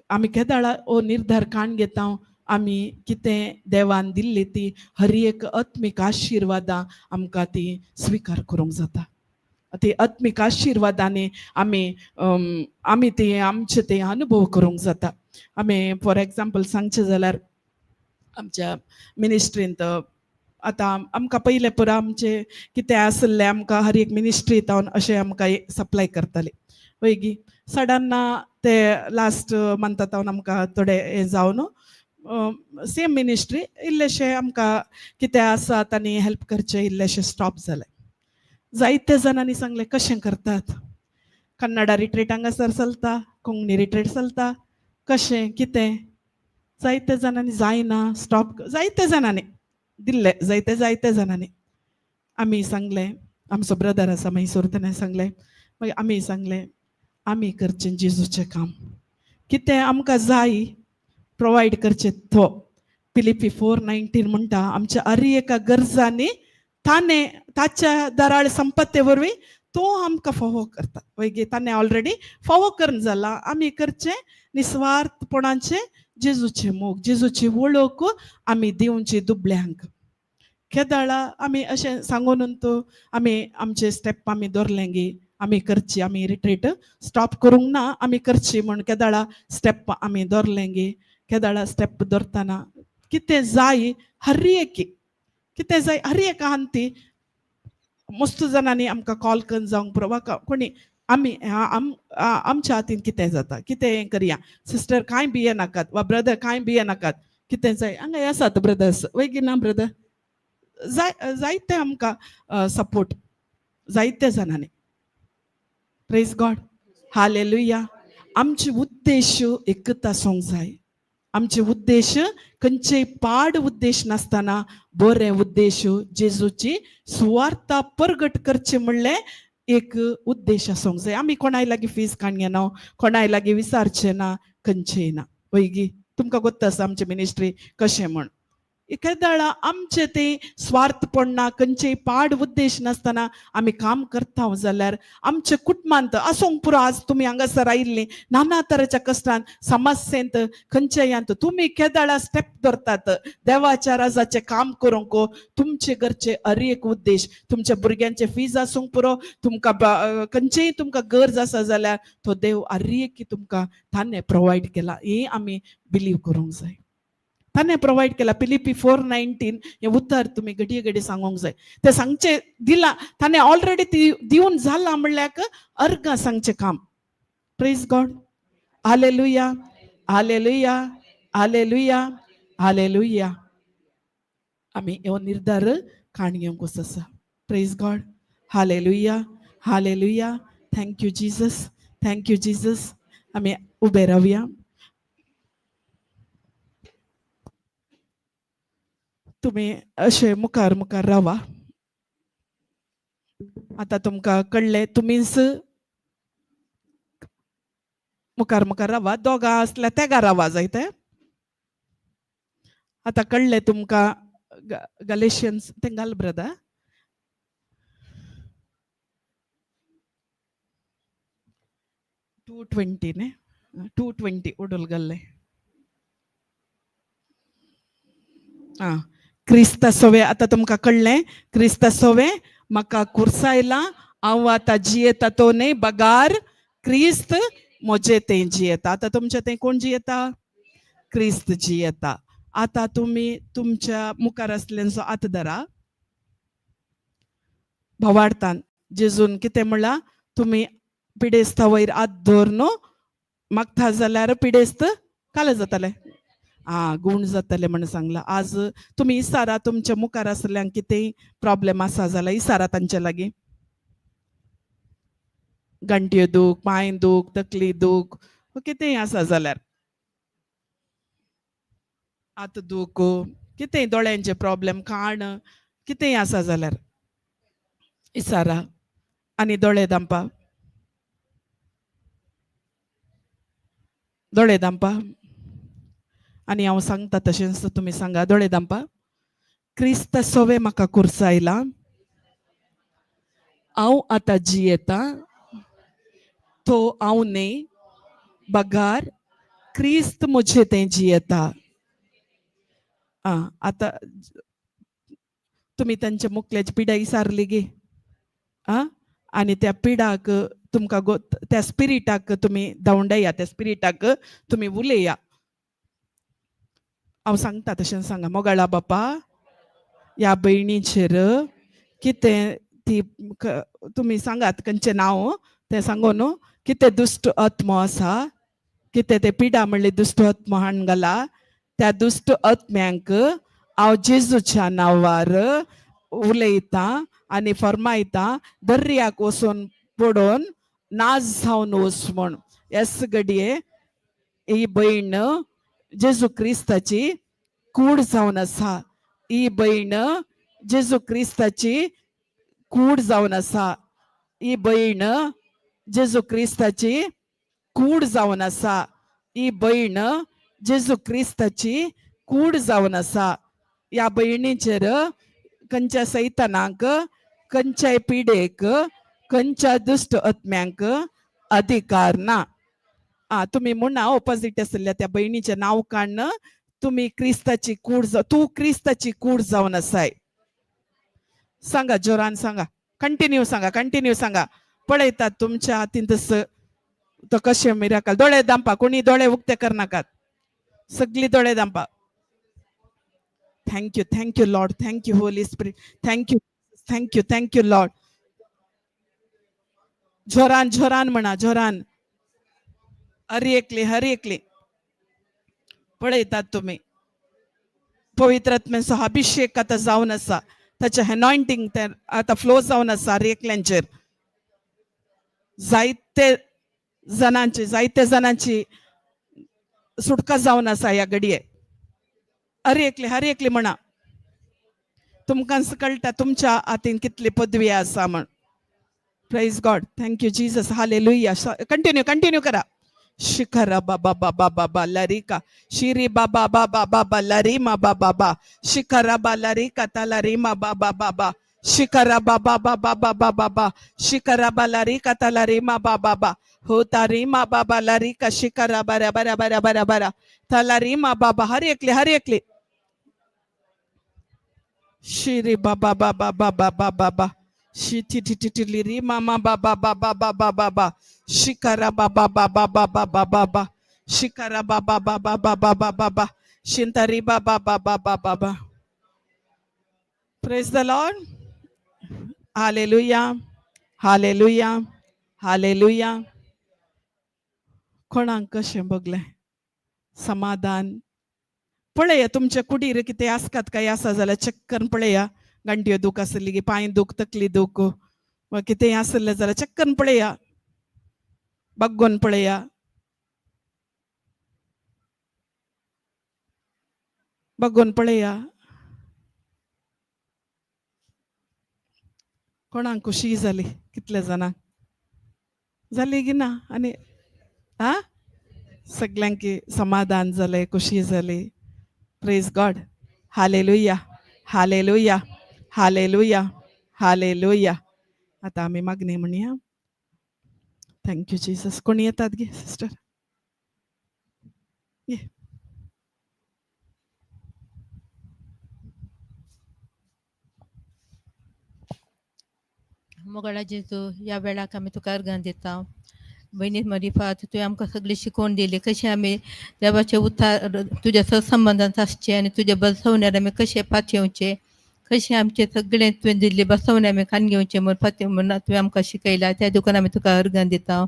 आमी केदाळा ओ निर्धार काण घेता आमी कितें देवान दिल्ली ती हर एक आत्मीक आशिर्वादां आमकां ती स्विकार करूंक जाता ते आत्मीक आशिर्वादांनी आमी ते आमचे ते अनुभव करूंक जाता आमी फॉर एग्जाम्पल सांगचें जाल्यार आमच्या मिनिस्ट्रींत आतां आमकां पयलें पुरो आमचें कितें आसलें आमकां हर एक मिनिस्ट्री तावन अशें आमकां सप्लाय करताले वयगी सडन ते लास्ट मंथा तावन आमकां थोडे हें जावन सेम मिनिस्ट्री इल्लेशें आमकां कितें आसात आनी हेल्प करचें इल्लेशें स्टॉप जालें जायते जाणांनी सांगलें कशें करतात कन्नडा रिट्रीट हांगासर चलता कोंकणी रिट्रीट चलता कशें कितें जायते जाणांनी जायना स्टॉप जायते जाणांनी दिल्ले जायते जाणांनी आमी सांगलें आमचो ब्रदर आसा मैसूर ताणें सांगलें मागीर आमी सांगलें आमी करचें जेजूचें काम कितें आमकां जाय प्रोवायड करचें तो फिलिपी 4:19 म्हणटा आमच्या हर एका गरजांनी ताच्या दराळ संपत्ते वरवीं तो आमकां फावो करता वयगे ताणें ऑलरेडी फावो करून जाला आमी करचें निस्वार्थपणाचें जेजूचें मोग जेजूची वळख आमी दिवची दुबळ्यांक केदाळा आमी अशें सांगून तो आमी आमचे स्टेप आमी दवरलें गे आमी करची आमी रिट्रीट स्टॉप करूंक ना आमी करची म्हण केदाळा स्टेप आमी दवरलें गे केदाळा स्टेप दवरतना कितें जाय हर एक कितें जाय हर एक हांती मस्त जाणांनी आमकां कॉल करून जावंक पुरो वा कोणी आमी आमच्या हातीन कितें जाता कितें हें करया सिस्टर कांय भिये नाकात वा ब्रदर कांय भिये नाकात कितें जाय हांगा आसात ब्रदर्स वयगी ना ब्रदर जायते आमकां सपोर्ट जायते जाणांनी प्रेज गॉड हालेलुया आमचे उद्देश एकच आसूंक जाय आमचे उद्देश खंयचेय पाड उद्देश नासतना बरे उद्देश जेजूची सुवार्ता प्रगट करचे म्हणलें एक उद्देश आसूंक जाय. आमी कोणाय लागीं फीज काडगे ना, कोणाय लागीं विचारचें ना, खंयचेय ना. वैगी तुमकां गोत्ता आसा आमचे मिनिस्ट्री कशें म्हण. केदाळा आमचे ते स्वार्थपण ना, खंयचेय पाड उद्देश नासतना आमी काम करता जाल्यार आमच्या कुटुंबांत आसूंक पुरो. आज तुमी हांगासर आयिल्लीं नाना तरेच्या कश्टान समस्येंत खंयचेयांत तुमी केदाळा स्टेप धरतात देवाच्या राजाचें काम करूंक. तुमचे घरचे हर एक उद्देश, तुमच्या भुरग्यांचे फीज आसूंक पुरो, तुमकां खंयचेय तुमकां गरज आसा जाल्यार तो देव हर एक तुमकां ताणें प्रोवायड केला. हें आमी बिलीव करूंक जाय. ताणें प्रोवायड केला. फिलिपी 4:19 हे उतर तुमी घडये घडी सांगूंक जाय. ते सांगचे दिला ताणें ऑलरेडी ती दिवन जाला म्हणल्यार अर्गां सांगचें काम. Praise God. हालेलुया, हालेलुया, हालेलुया, हालेलुया. आमी ह्यो निर्धार काण घेवंक वच आसा. Praise God. हालेलुया, hallelujah. Thank you Jesus, thank you Jesus. आमी उबे रावया. तुम्ही अशे मुखार मुखार रावा. आता तुमकां कळ्ळें, तुमीच मुखार मुखार रावा. दोगां असल्यार तेगा रावा जायते. आता कळ्ळें तुमकां. गलेशियन्स तें घाल ब्रदर. 2:20 ने 2:20 उडोल घाल्ले. क्रिस्ता सोवे. आता तुमकां कळ्ळें. क्रिस्ता सोवे म्हाका कुर्सायला. हांव आतां जियेता तो न्ही, बगार क्रिस्त म्हजे ते जियेता. आता तुमचे ते कोण जियेता? क्रिस्त जियेता. आता तुमी तुमच्या मुखार आसल्यांचो हात धरा. भावार्थान जेजून कितें म्हणला? तुमी पिडेस्ता वयर हात धर न्हू, मागता जाल्यार पिडेस्त काल जाताले. गुण जातले म्हणून सांगला. आज तुम्ही इसारा तुमच्या मुखार आसल्यांक कितेंय प्रॉब्लेम आसा जाल्यार इसारा तांचे लागीं. गांठयो दूख, पांय दूख, तकली दूख, कितेंय आसा जाल्यार, हात दूख, कितेंय दोळ्यांचे प्रॉब्लेम, खाण, कितेंय आसा जाल्यार इसारा. आनी दोळे दांपा, दोळे दांपा. आनी हांव सांगता तशेंच तुमी सांगा. दोळे दांपा. क्रिस्त सोवे म्हाका कुर्सायला. हांव आतां जियेता तो हांव न्ही, बगार क्रिस्त म्हजे तें जियेता. आता तुमी तांच्या मुखल्याची पिडा इसारली गे. आनी त्या पिडाक तुमकां त्या स्पिरिटाक तुमी धांवडाया. त्या स्पिरिटाक तुमी उलया. हांव सांगता तशें सांगा. मोगाळा बापा, ह्या भयणीचेर कितें ती तुमी सांगात खंयचें नांव तें सांगो न्हू. कितें दुश्ट आत्मो आसा, कितें ते पिडा म्हणली दुश्ट आत्मो हाडून घाला. त्या दुश्ट आत्म्यांक हांव जेजूच्या नांवार उलयता आनी फरमायता दर्याक वचून पडोवन नाश जावन वच म्हण. हेच घडये ही भयण जेजू क्रिस्ताची कूड जावन आसा. ही भयण जेजू क्रिस्ताची कूड जावन आसा. ही भयण जेजू क्रिस्ताची कूड जावन आसा. ही भयण जेजू क्रिस्ताची कूड जावन आसा. ह्या भयणीचेर खंयच्या सैतानाक, खंयच्याय पिडेक, खंयच्या दुश्ट आत्म्यांक अधिकार ना. तुम्ही म्हणा ऑपोजिट आसल्या त्या भयणीचें नांव काडन तुम्ही क्रिस्ताची कूड, तूं क्रिस्ताची कूड जावन आसाय. सांगा जोरान सांगा. कंटिन्यू सांगा, कंटिन्यू सांगा. पळयतात तुमच्या हातीन तो कशें मिराकल. दोळे दांपा. कोणी दोळे उक्ते करनाकात. सगळी दोळे दांपा. Thank you, thank you Lord. Thank you holy spirit. Thank you, thank you, thank you Lord. जोरान जोरान म्हणा, जोरान. हरी एकली, हरी एकली. पळयतात तुम्ही पवित्र आत्म्याचो अभिषेक आता जावन आसा. ताचे अनॉइंटिंग ते आता फ्लो जावन आसा हर एकल्यांचेर. जायते जणांची सुटका जावन आसा ह्या घडये. हरी एकली म्हणा. तुमकां कळटा तुमच्या हातीन कितली पदवी आसा म्हण. Praise God. Thank you Jesus. Hallelujah. Continue करा. शिखरा बाबा बाबा बाबा लरिका शिरी बाबा बाबा बाबा लरिमा बाबा बा शिखरा बा लरिका तलरिमा बाबा बाबा शिखरा बाबा बाबा बाबा बाबा शिखरा बा लरिका तलरिमा बाबा बा हो तारिमा बाबा लरिका शिखरा बरा बरा बरा बरा बरा तलरिमा बाबा हर एकले शिरी बाबा बाबा बाबा बाबा बा शिटी टी टी लिरी मामा बाबा बाबा बाबा बाबा शिखरा बाबा बाबा बाबा बाबा बा शिखरा बाबा बाबा बाबा बाबा बा शिंतरी बाबा बाबा बाबा बा. Praise the Lord. हालेलुया हालेलुया हालेलुया. कोणाक कशें बगलें समाधान पळया तुमच्या कुडीर कितें आसतात काय आसा जाल्यार चेक करून पळया. गांठयो दूख आसली की पांय दूख तकली दूख वा कितें आसलें जाल्यार चेक करून पळया. बघून पळया. बघून पळया. कोणाक खुशी जाली कितले जाणांक जाली की ना आनी आ सगळ्यांक समाधान जालें खुशी जाली. Praise God. हालेलुया हालेलुया हालेलुया हालेलुया. आता आम्ही मागणी म्हणूया. Thank you Jesus. कोणी येतात गे सिस्टर. ये. मोगळा जेजू या वेळाक आमी तुका अर्गां दिता. बहिणी मरिफात तुवें आमकां सगळी शिकोवन दिली कशें आमी देवाचे उतार तुज्या सत्संबंधांत आसचे आनी तुज्या बसवण्यार आमी कशें पातयेवचे कशें आमचे सगळें तुवें दिल्ली बसवणे आमी कान घेवचे म्हूण पातय म्हूण तुवें आमकां शिकयला. त्या दुकान आमी तुका अर्गां दिता.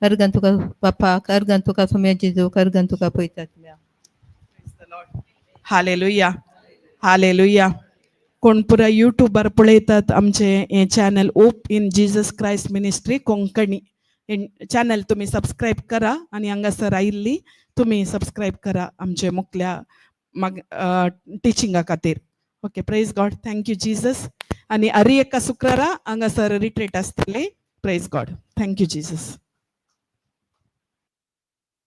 अर्गां तुका बापाक अर्गां तुका सोम्या जेजूक अर्गां तुका पळयतात. Hallelujah hallelujah. कोण पुरा युट्यूबार पळयतात आमचे हे channel op in Jesus Christ ministry Konkani channel तुम्ही सबस्क्राईब करा आणि हांगासर आयिल्ली तुम्ही सबस्क्राईब करा आमचे मुखल्या टिचिंगा खातीर. Okay. Praise God. Thank you Jesus. आणि अरी एका शुक्रारा हांगासर रिट्रीट आसतली. Praise God. Thank you Jesus.